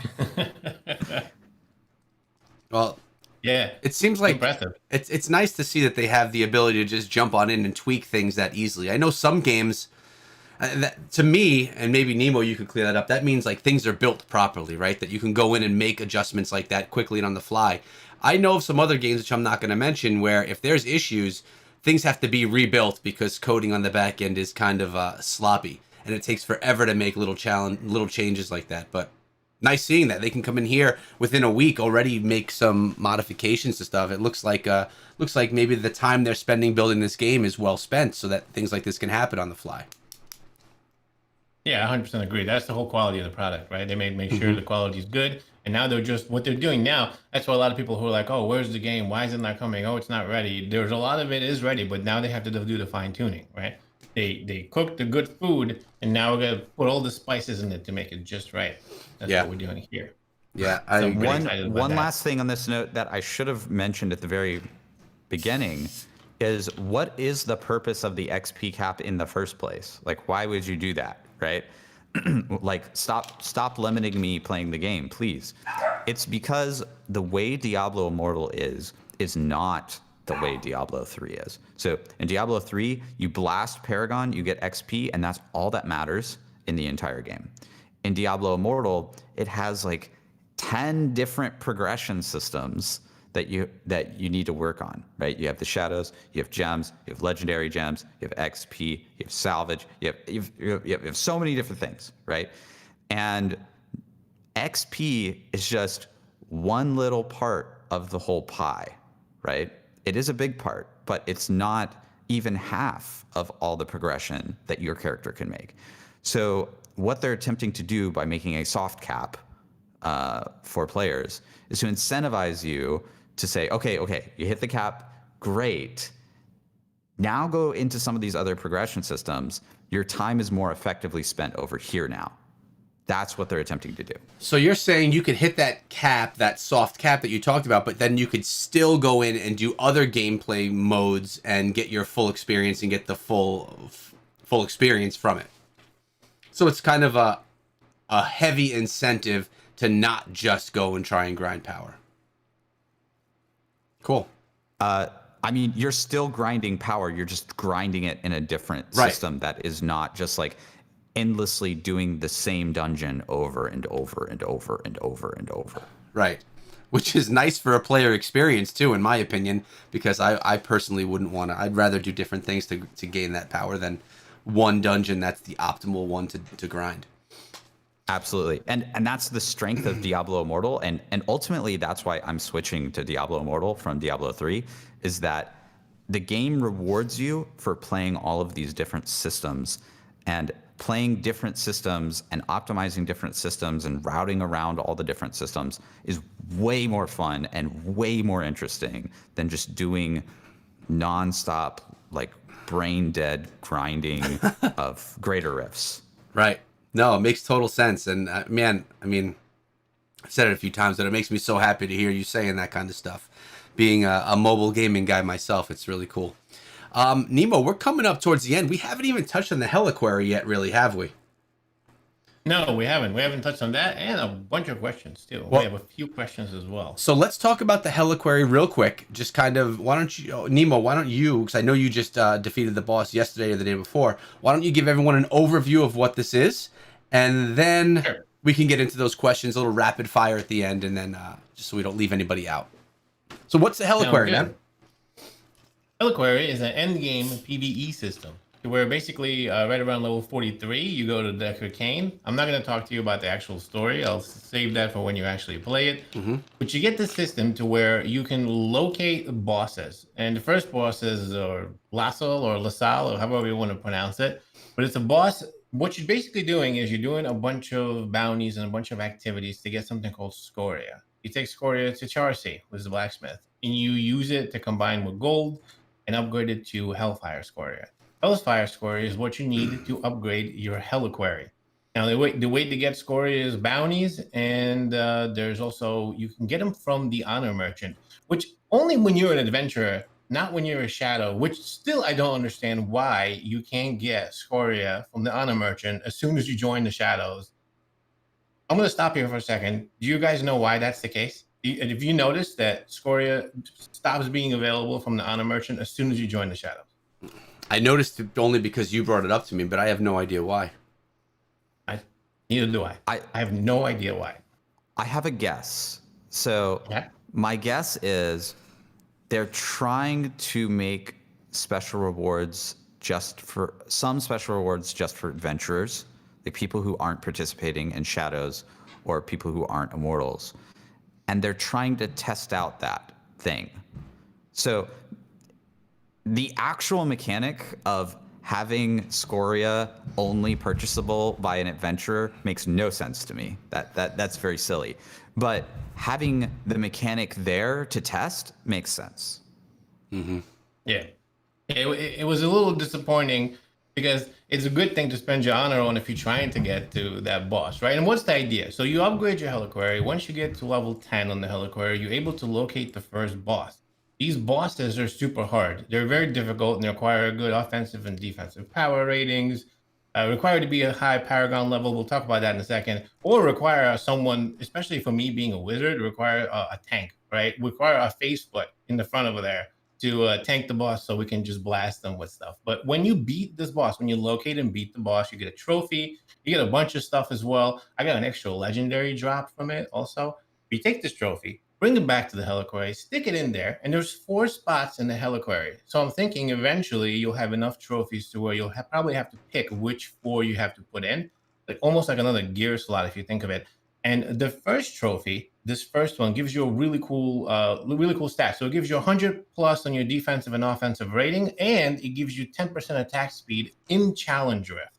A: well,
C: yeah,
A: it seems like
C: impressive.
A: It's nice to see that they have the ability to just jump on in and tweak things that easily. I know some games, that, to me, and maybe Nemo, you could clear that up. That means like things are built properly, right? That you can go in and make adjustments like that quickly and on the fly. I know of some other games, which I'm not going to mention, where if there's issues, things have to be rebuilt because coding on the back end is kind of sloppy, and it takes forever to make little changes like that. But nice seeing that they can come in here within a week already make some modifications to stuff. It looks like maybe the time they're spending building this game is well spent, so that things like this can happen on the fly.
C: Yeah, 100% agree. That's the whole quality of the product, right? They make sure the quality is good. And now they're just, what they're doing now, that's why a lot of people who are like, oh, where's the game? Why is it not coming? Oh, it's not ready. There's a lot of it is ready, but now they have to do the fine tuning, right? They cook the good food, and now we're going to put all the spices in it to make it just right. That's what we're doing here.
A: Yeah.
C: So
B: one last thing on this note that I should have mentioned at the very beginning is, what is the purpose of the XP cap in the first place? Like, why would you do that, right? Like, stop limiting me playing the game, please. It's because the way Diablo Immortal is not the way Diablo 3 is. So in Diablo 3, you blast Paragon, you get XP, and that's all that matters in the entire game. In Diablo Immortal, it has like 10 different progression systems that you need to work on, right? You have the shadows, you have gems, you have legendary gems, you have XP, you have salvage, you have so many different things, right? And XP is just one little part of the whole pie, right? It is a big part, but it's not even half of all the progression that your character can make. So what they're attempting to do by making a soft cap for players is to incentivize you to say, okay, you hit the cap, great. Now go into some of these other progression systems. Your time is more effectively spent over here now. That's what they're attempting to do.
A: So you're saying you could hit that cap, that soft cap that you talked about, but then you could still go in and do other gameplay modes and get your full experience and get the full experience from it. So it's kind of a heavy incentive to not just go and try and grind power. Cool.
B: I mean, you're still grinding power. You're just grinding it in a different system that is not just like endlessly doing the same dungeon over and over and over and over and over.
A: Right. Which is nice for a player experience too, in my opinion, because I personally wouldn't want to. I'd rather do different things to gain that power than one dungeon that's the optimal one to grind.
B: Absolutely. And that's the strength of Diablo Immortal. And ultimately, that's why I'm switching to Diablo Immortal from Diablo 3, is that the game rewards you for playing all of these different systems, and playing different systems and optimizing different systems and routing around all the different systems is way more fun and way more interesting than just doing nonstop, like brain dead grinding of greater rifts.
A: Right. No, it makes total sense. And man, I mean, I've said it a few times, but it makes me so happy to hear you saying that kind of stuff. Being a mobile gaming guy myself, it's really cool. Nemo, we're coming up towards the end. We haven't even touched on the Heliquary yet, really, have we?
C: No, we haven't. We haven't touched on that, and a bunch of questions too. We
A: Well,
C: have a few questions as well.
A: so let's talk about the Heliquary real quick. Just kind of, why don't you, Nemo? Why don't you? Because I know you just defeated the boss yesterday or the day before. Why don't you give everyone an overview of what this is, and then
C: Sure.
A: we can get into those questions, a little rapid fire at the end, and then just so we don't leave anybody out. So what's the
C: Sounds
A: Heliquary, man?
C: good. Reliquary is an end game PvE system where basically right around level 43, you go to Deck Arcane. I'm not going to talk to you about the actual story. I'll save that for when you actually play it. But you get this system to where you can locate bosses. And the first boss is Lassel or LaSalle or however you want to pronounce it. But it's a boss. What you're basically doing is you're doing a bunch of bounties and a bunch of activities to get something called Scoria. You take Scoria to Charcy, who's the blacksmith, and you use it to combine with gold and upgrade it to Hellfire Scoria. Hellfire Scoria is what you need to upgrade your Heliquary. Now, the way to get Scoria is bounties, and there's also, you can get them from the Honor Merchant, which only when you're an adventurer, not when you're a shadow, which still I don't understand why you can't get Scoria from the Honor Merchant as soon as you join the shadows. I'm going to stop here for a second. Do you guys know why that's the case? If you notice that Scoria stops being available from the Honor Merchant as soon as you join the Shadows?
A: I noticed it only because you brought it up to me, but I have no idea why.
C: Neither do I. I have no idea why.
B: I have a guess. So my guess is they're trying to make special rewards just for adventurers, like people who aren't participating in shadows or people who aren't immortals. And they're trying to test out that thing. So the actual mechanic of having Scoria only purchasable by an adventurer makes no sense to me. That's very silly. But having the mechanic there to test makes sense.
C: Yeah. It was a little disappointing because it's a good thing to spend your honor on if you're trying to get to that boss, right? And what's the idea? So you upgrade your Heliquary. Once you get to level 10 on the Heliquary, you're able to locate the first boss. These bosses are super hard. They're very difficult and they require good offensive and defensive power ratings, require to be a high Paragon level. We'll talk about that in a second. Or require someone, especially for me being a wizard, require a tank, right? Require a face foot in the front over there to tank the boss so we can just blast them with stuff. But when you beat this boss, when you locate and beat the boss, you get a trophy. You get a bunch of stuff as well. I got an extra legendary drop from it also. You take this trophy, bring it back to the Heliquary, stick it in there, and there's 4 spots in the Heliquary. So I'm thinking eventually you'll have enough trophies to where you'll probably have to pick which 4 you have to put in, like almost like another gear slot if you think of it. And the first trophy, this first one, gives you a really cool stat. So it gives you 100 plus on your defensive and offensive rating, and it gives you 10% attack speed in Challenge Rift.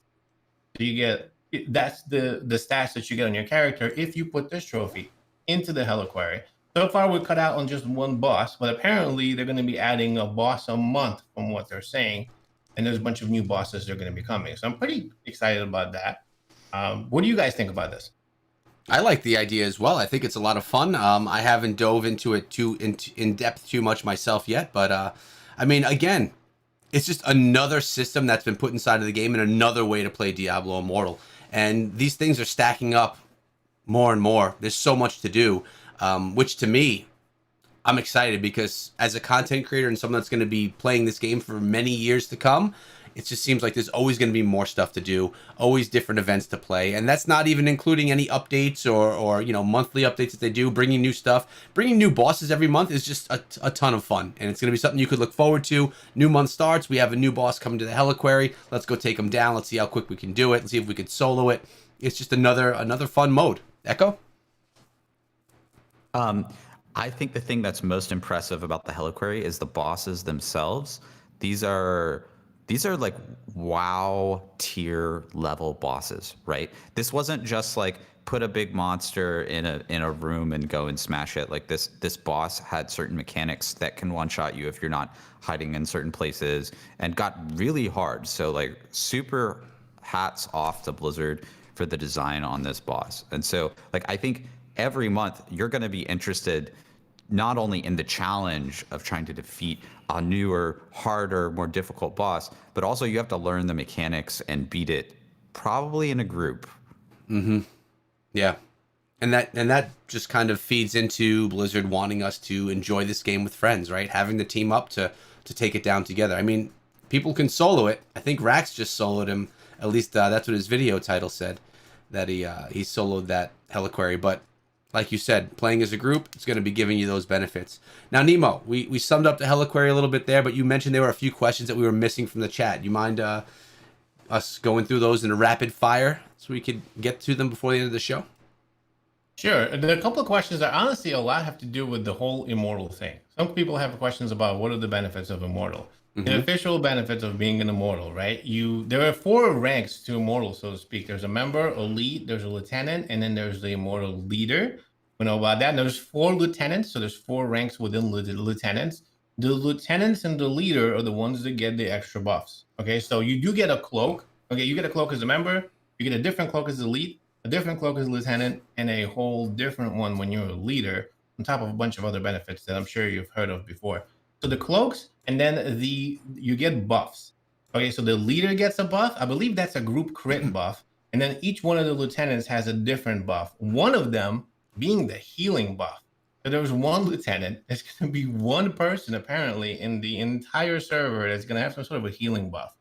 C: So you get, that's the stats that you get on your character if you put this trophy into the Heliquary. So far, we're cut out on just one boss, but apparently they're going to be adding a boss a month from what they're saying. And there's a bunch of new bosses that are going to be coming. So I'm pretty excited about that. What do you guys think about this?
A: I like the idea as well. I think it's a lot of fun. I haven't dove into it in depth too much myself yet, but I mean, again, it's just another system that's been put inside of the game and another way to play Diablo Immortal. And these things are stacking up more and more. There's so much to do, which to me, I'm excited because as a content creator and someone that's going to be playing this game for many years to come, it just seems like there's always going to be more stuff to do, always different events to play, and that's not even including any updates or monthly updates that they do, bringing new stuff. Bringing new bosses every month is just a ton of fun, and it's going to be something you could look forward to. New month starts, we have a new boss coming to the Heliquary. Let's go take him down. Let's see how quick we can do it. Let's see if we can solo it. It's just another fun mode. Echo?
B: I think the thing that's most impressive about the Heliquary is the bosses themselves. These are like WoW tier level bosses, right? This wasn't just like put a big monster in a room and go and smash it. Like this boss had certain mechanics that can one shot you if you're not hiding in certain places, and got really hard. So like super hats off to Blizzard for the design on this boss. And so like I think every month you're going to be interested not only in the challenge of trying to defeat a newer, harder, more difficult boss, but also you have to learn the mechanics and beat it probably in a group.
A: Yeah. And that just kind of feeds into Blizzard wanting us to enjoy this game with friends, right? Having the team up to take it down together. I mean, people can solo it. I think Rax just soloed him. At least that's what his video title said, that he soloed that Heliquary. But like you said, playing as a group, it's going to be giving you those benefits. Now, Nemo, we summed up the Heliquary a little bit there, but you mentioned there were a few questions that we were missing from the chat. You mind us going through those in a rapid fire so we could get to them before the end of the show?
C: Sure. There are a couple of questions that honestly a lot have to do with the whole immortal thing. Some people have questions about what are the benefits of immortal. The official benefits of being an immortal, right? There are 4 ranks to immortal, so to speak. There's a member, elite, there's a lieutenant, and then there's the immortal leader. We know about that. And there's 4 lieutenants, so there's 4 ranks within the lieutenants. The lieutenants and the leader are the ones that get the extra buffs. Okay, so you do get a cloak. Okay, you get a cloak as a member, you get a different cloak as elite, a different cloak as a lieutenant, and a whole different one when you're a leader, on top of a bunch of other benefits that I'm sure you've heard of before. So the cloaks, and then you get buffs. Okay, so the leader gets a buff. I believe that's a group crit buff. And then each one of the lieutenants has a different buff. One of them being the healing buff. So there's one lieutenant. There's going to be one person apparently in the entire server that's going to have some sort of a healing buff.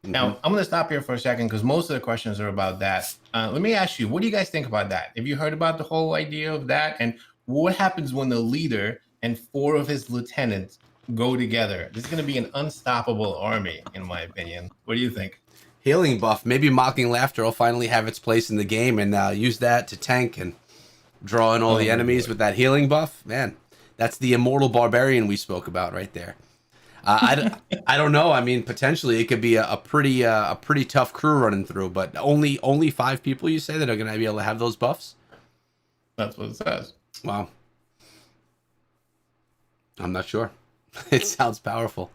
C: Now, I'm going to stop here for a second because most of the questions are about that. Let me ask you, what do you guys think about that? Have you heard about the whole idea of that? And what happens when the leader and 4 of his lieutenants go together? This is going to be an unstoppable army, in my opinion. What do you think?
A: Healing buff. Maybe Mocking Laughter will finally have its place in the game and use that to tank and draw in all the enemies with that healing buff. Man, that's the immortal barbarian we spoke about right there. I don't know. I mean, potentially it could be a pretty tough crew running through, but only 5 people you say that are going to be able to have those buffs.
C: That's what it says.
A: Wow. I'm not sure. It sounds powerful.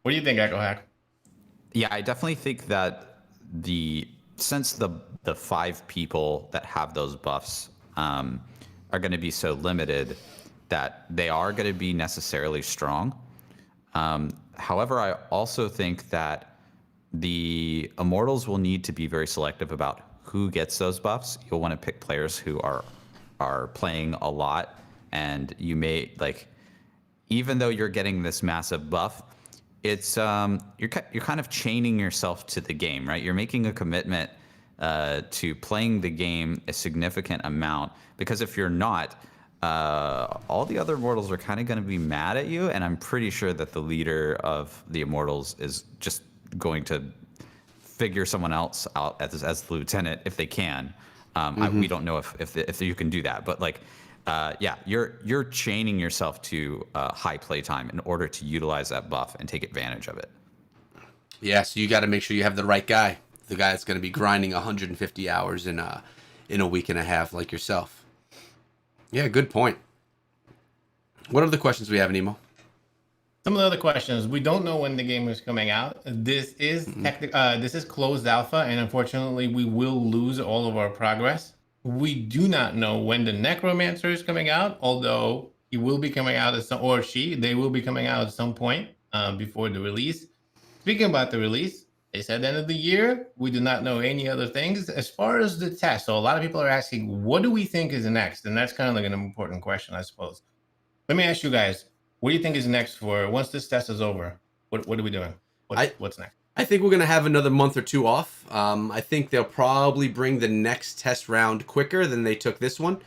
C: What do you think, Echo Hack?
B: Yeah, I definitely think that since the 5 people that have those buffs are going to be so limited, that they are going to be necessarily strong. However, I also think that the Immortals will need to be very selective about who gets those buffs. You'll want to pick players who are playing a lot, and you may even though you're getting this massive buff, it's you're kind of chaining yourself to the game, right? You're making a commitment to playing the game a significant amount, because if you're not, all the other Immortals are kind of going to be mad at you, and I'm pretty sure that the leader of the Immortals is just going to figure someone else out as the lieutenant if they can. We don't know if you can do that, but yeah, you're chaining yourself to high play time in order to utilize that buff and take advantage of it.
A: Yeah, so you got to make sure you have the right guy, the guy that's going to be grinding 150 hours in a week and a half, like yourself. Yeah, good point. What are the questions we have, Nemo?
C: Some of the other questions. We don't know when the game is coming out. This is this is closed alpha, and unfortunately, we will lose all of our progress. We do not know when the Necromancer is coming out, although he will be coming out they will be coming out at some point before the release. Speaking about the release, they said end of the year. We do not know any other things. As far as the test, so a lot of people are asking, what do we think is next? And that's kind of an important question, I suppose. Let me ask you guys, what do you think is next for once this test is over? What are we doing? What's next?
A: I think we're going to have another month or 2 off. I think they'll probably bring the next test round quicker than they took this one.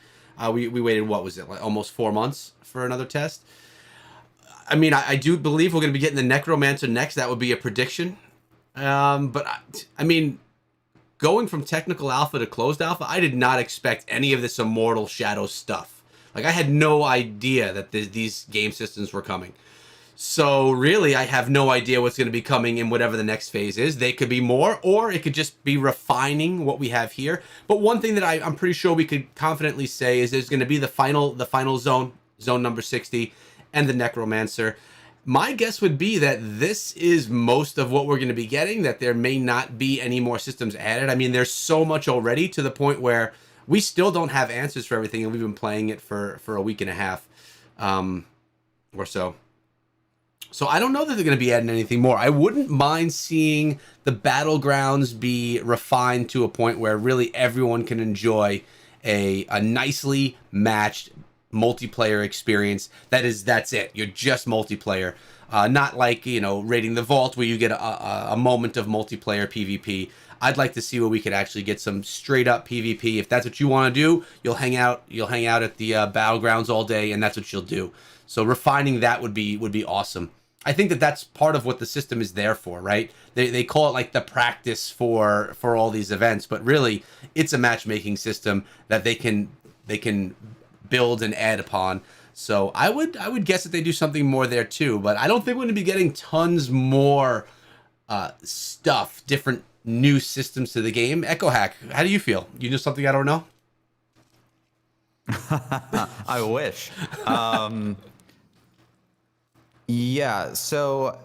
A: We waited, what was it, almost 4 months for another test. I mean, I do believe we're going to be getting the Necromancer next. That would be a prediction. But I mean, going from technical alpha to closed alpha, I did not expect any of this Immortal Shadow stuff. I had no idea that these game systems were coming. So really, I have no idea what's going to be coming in whatever the next phase is. They could be more, or it could just be refining what we have here. But one thing that I'm pretty sure we could confidently say is there's going to be the final zone number 60, and the Necromancer. My guess would be that this is most of what we're going to be getting, that there may not be any more systems added. I mean, there's so much already to the point where we still don't have answers for everything, and we've been playing it for a week and a half or so. So I don't know that they're going to be adding anything more. I wouldn't mind seeing the battlegrounds be refined to a point where really everyone can enjoy a nicely matched multiplayer experience. That's it. You're just multiplayer. Not like, raiding the vault where you get a moment of multiplayer PvP. I'd like to see where we could actually get some straight up PvP. If that's what you want to do, you'll hang out at the battlegrounds all day, and that's what you'll do. So refining that would be awesome. I think that that's part of what the system is there for, right? They call it like the practice for all these events, but really it's a matchmaking system that they can build and add upon. So I would guess that they do something more there too, but I don't think we're going to be getting tons more stuff, different new systems to the game. Echo Hack, how do you feel? You know something I don't know?
B: I wish. Yeah, so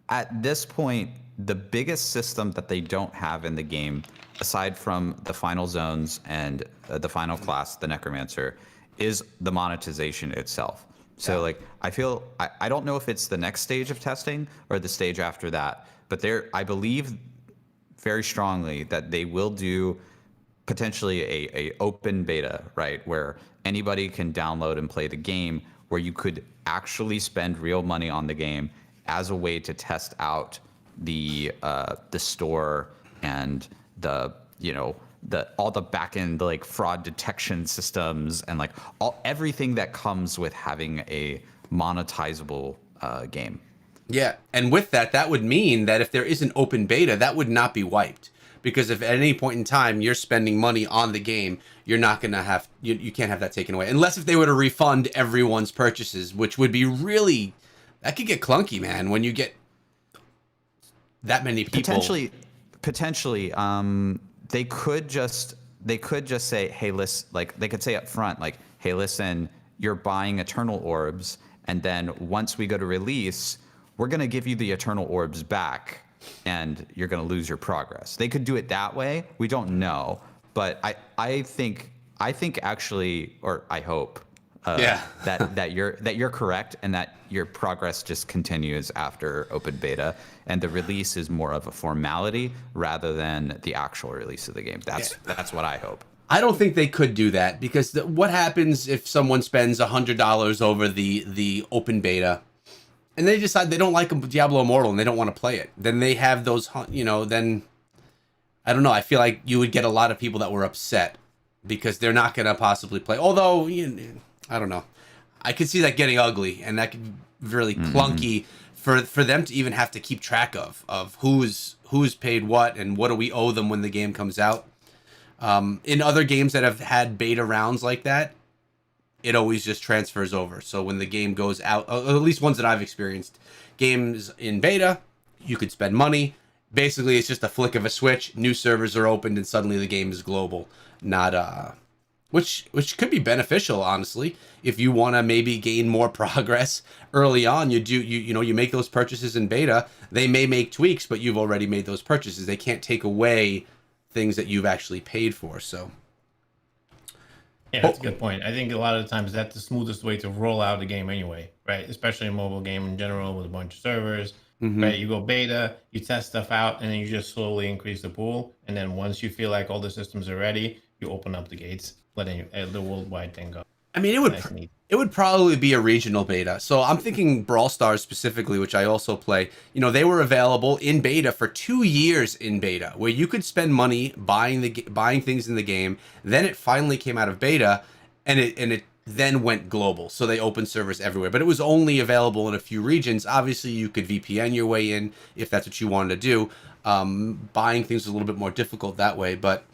B: at this point, the biggest system that they don't have in the game, aside from the final zones and the final class, the Necromancer, is the monetization itself. So, like, I don't know if it's the next stage of testing or the stage after that, but I believe very strongly that they will do potentially a open beta, right, where anybody can download and play the game, where you could actually spend real money on the game as a way to test out the store and all the back end like fraud detection systems and like everything that comes with having a monetizable game.
A: Yeah, and with that would mean that if there is an open beta, that would not be wiped. Because if at any point in time you're spending money on the game, you're not going to have, you can't have that taken away. Unless if they were to refund everyone's purchases, which would be really, that could get clunky, man, when you get that many people.
B: Potentially, they could just say, hey, listen, like they could say up front, like, hey, listen, you're buying Eternal Orbs, and then once we go to release, we're going to give you the Eternal Orbs back, and you're going to lose your progress. They could do it that way. We don't know, but I think actually, or I hope, that you're correct, and that your progress just continues after open beta, and the release is more of a formality rather than the actual release of the game. That's what I hope.
A: I don't think they could do that, because what happens if someone spends $100 over the open beta, and they decide they don't like Diablo Immortal and they don't want to play it? Then they have those, then I don't know. I feel like you would get a lot of people that were upset because they're not going to possibly play. Although, I don't know. I could see that getting ugly, and that could be really clunky for them to even have to keep track of who's paid what and what do we owe them when the game comes out. In other games that have had beta rounds like that, it always just transfers over. So when the game goes out, at least ones that I've experienced, games in beta, you could spend money. Basically, it's just a flick of a switch. New servers are opened, and suddenly the game is global. Not which could be beneficial, honestly, if you want to maybe gain more progress early on. You make those purchases in beta. They may make tweaks, but you've already made those purchases. They can't take away things that you've actually paid for. So.
C: Yeah, that's a good point. I think a lot of the times that's the smoothest way to roll out a game anyway, right? Especially a mobile game in general with a bunch of servers, right? You go beta, you test stuff out, and then you just slowly increase the pool. And then once you feel like all the systems are ready, you open up the gates, letting the worldwide thing go.
A: I mean, it would probably be a regional beta. So I'm thinking Brawl Stars specifically, which I also play. They were available in beta for 2 years in beta, where you could spend money buying things in the game. Then it finally came out of beta, and it then went global. So they opened servers everywhere, but it was only available in a few regions. Obviously, you could VPN your way in if that's what you wanted to do. Buying things was a little bit more difficult that way, but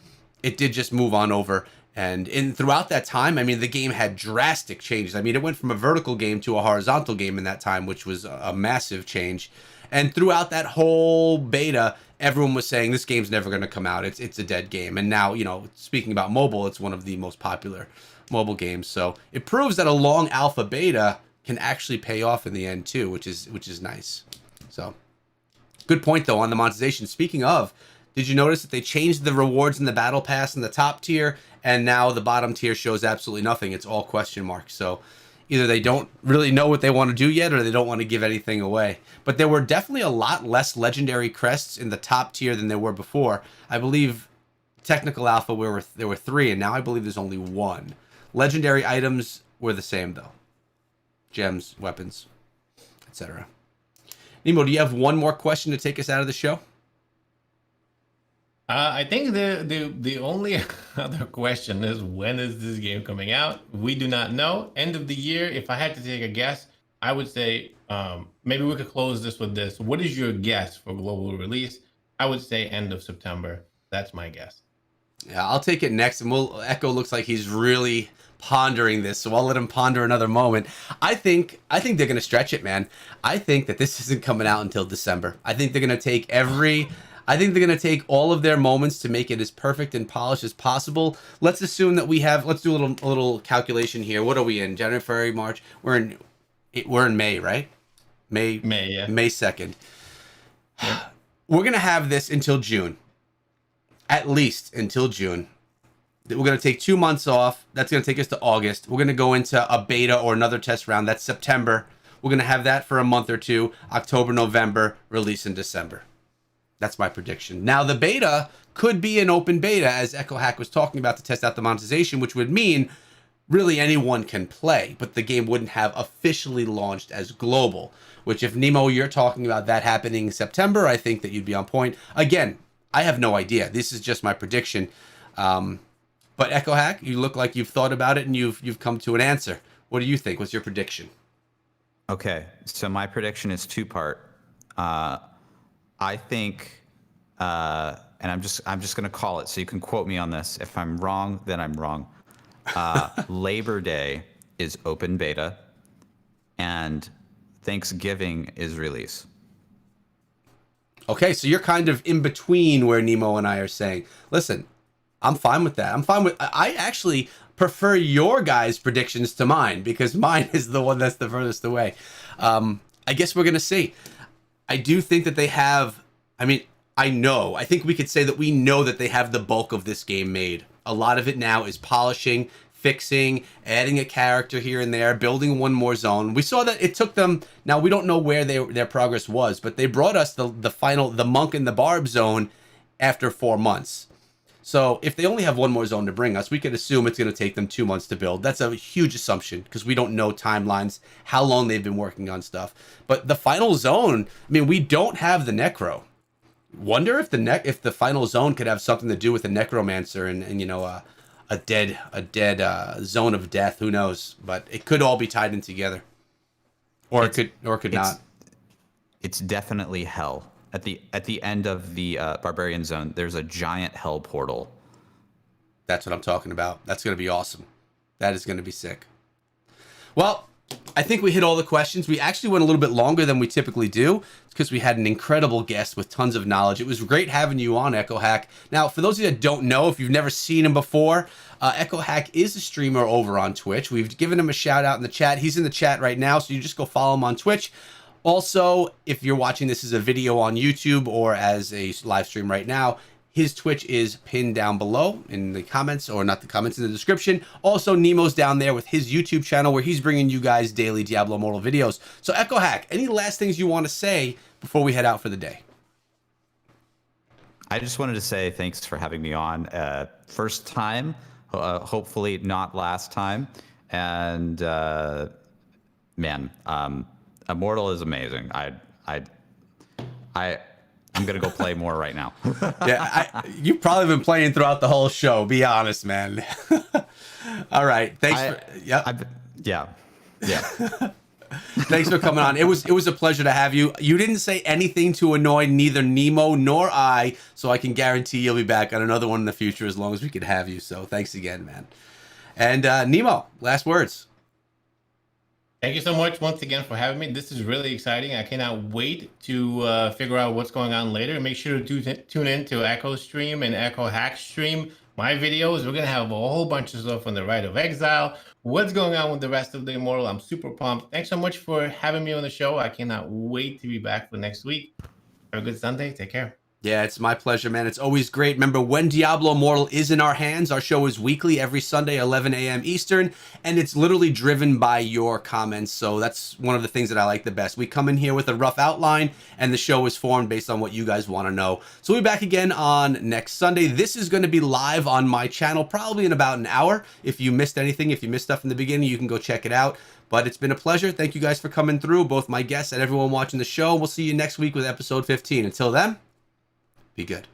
A: it did just move on over. And throughout that time, I mean, the game had drastic changes. I mean, it went from a vertical game to a horizontal game in that time, which was a massive change. And throughout that whole beta, everyone was saying this game's never going to come out. It's a dead game. And now, speaking about mobile, it's one of the most popular mobile games. So it proves that a long alpha beta can actually pay off in the end too, which is nice. So good point though on the monetization. Speaking of, did you notice that they changed the rewards in the battle pass in the top tier, and now the bottom tier shows absolutely nothing? It's all question marks. So Either they don't really know what they want to do yet, or they don't want to give anything away. But there were definitely a lot less legendary crests in the top tier than there were before. I believe technical alpha there were 3, and now I believe there's only 1. Legendary items were the same though. Gems, weapons, etc. Nemo, do you have one more question to take us out of the show?
C: I think the only other question is, when is this game coming out? We do not know. End of the year. If I had to take a guess, I would say maybe we could close this with this. What is your guess for global release? I would say end of September. That's my guess.
A: Yeah, I'll take it next, and Echo looks like he's really pondering this, so I'll let him ponder another moment. I think they're gonna stretch it, man. I think that this isn't coming out until December. I think they're gonna take all of their moments to make it as perfect and polished as possible. Let's assume that let's do a little calculation here. What are we in? January, February, March. We're in May, right? May,
C: yeah.
A: May 2nd.
C: Yeah.
A: We're gonna have this until June. At least until June. We're going to take 2 months off. That's going to take us to August. We're going to go into a beta or another test round. That's September. We're going to have that for a month or two. October, November, release in December. That's my prediction. Now, the beta could be an open beta, as Echo Hack was talking about, to test out the monetization, which would mean really anyone can play, but the game wouldn't have officially launched as global, which if Nemo, you're talking about that happening in September, I think that you'd be on point. Again, I have no idea. This is just my prediction. But Echo Hack, you look like you've thought about it and you've come to an answer. What do you think? What's your prediction?
B: Okay, so my prediction is 2-part. I think, and I'm just going to call it, so you can quote me on this. If I'm wrong, then I'm wrong. Labor Day is open beta, and Thanksgiving is release.
A: Okay, so you're kind of in between where Nemo and I are saying, listen, I'm fine with that. I actually prefer your guys' predictions to mine, because mine is the one that's the furthest away. I guess we're going to see. I do think that they have, I think we could say that we know that they have the bulk of this game made. A lot of it now is polishing, fixing, adding a character here and there, building one more zone. We saw that it took them, now we don't know where their progress was, but they brought us the final, the Monk and the Barb zone after 4 months. So if they only have one more zone to bring us, we could assume it's going to take them 2 months to build. That's a huge assumption, because we don't know timelines, how long they've been working on stuff. But the final zone, we don't have the Necro. Wonder if the final zone could have something to do with the Necromancer and a dead zone of death. Who knows? But it could all be tied in together, or it could not.
B: It's definitely hell. At the end of the Barbarian Zone, there's a giant hell portal.
A: That's what I'm talking about. That's going to be awesome. That is going to be sick. Well, I think we hit all the questions. We actually went a little bit longer than we typically do. It's because we had an incredible guest with tons of knowledge. It was great having you on, Echo Hack. Now, for those of you that don't know, if you've never seen him before, Echo Hack is a streamer over on Twitch. We've given him a shout out in the chat. He's in the chat right now, so you just go follow him on Twitch. Also, if you're watching this as a video on YouTube or as a live stream right now, his Twitch is pinned down below in the comments, or not the comments, in the description. Also, Nemo's down there with his YouTube channel where he's bringing you guys daily Diablo Immortal videos. So, Echo Hack, any last things you want to say before we head out for the day?
B: I just wanted to say thanks for having me on. First time, hopefully not last time. And man, Immortal is amazing. I'm gonna go play more right now.
A: Yeah, you've probably been playing throughout the whole show. Be honest, man. All right, thanks.
B: Yeah.
A: Thanks for coming on. It was a pleasure to have you. You didn't say anything to annoy neither Nemo nor I, so I can guarantee you'll be back on another one in the future as long as we can have you. So thanks again, man. And Nemo, last words.
C: Thank you so much once again for having me. This is really exciting. I cannot wait to figure out what's going on later. Make sure to tune in to Echo Stream and Echo Hack Stream, my videos. We're going to have a whole bunch of stuff on the Rite of Exile, what's going on with the rest of the Immortal. I'm super pumped. Thanks so much for having me on the show. I cannot wait to be back for next week. Have a good Sunday. Take care.
A: Yeah, it's my pleasure, man. It's always great. Remember, when Diablo Immortal is in our hands, our show is weekly, every Sunday, 11 a.m. Eastern, and it's literally driven by your comments. So that's one of the things that I like the best. We come in here with a rough outline, and the show is formed based on what you guys want to know. So we'll be back again on next Sunday. This is going to be live on my channel probably in about an hour. If you missed anything, if you missed stuff in the beginning, you can go check it out. But it's been a pleasure. Thank you guys for coming through, both my guests and everyone watching the show. We'll see you next week with episode 15. Until then, be good.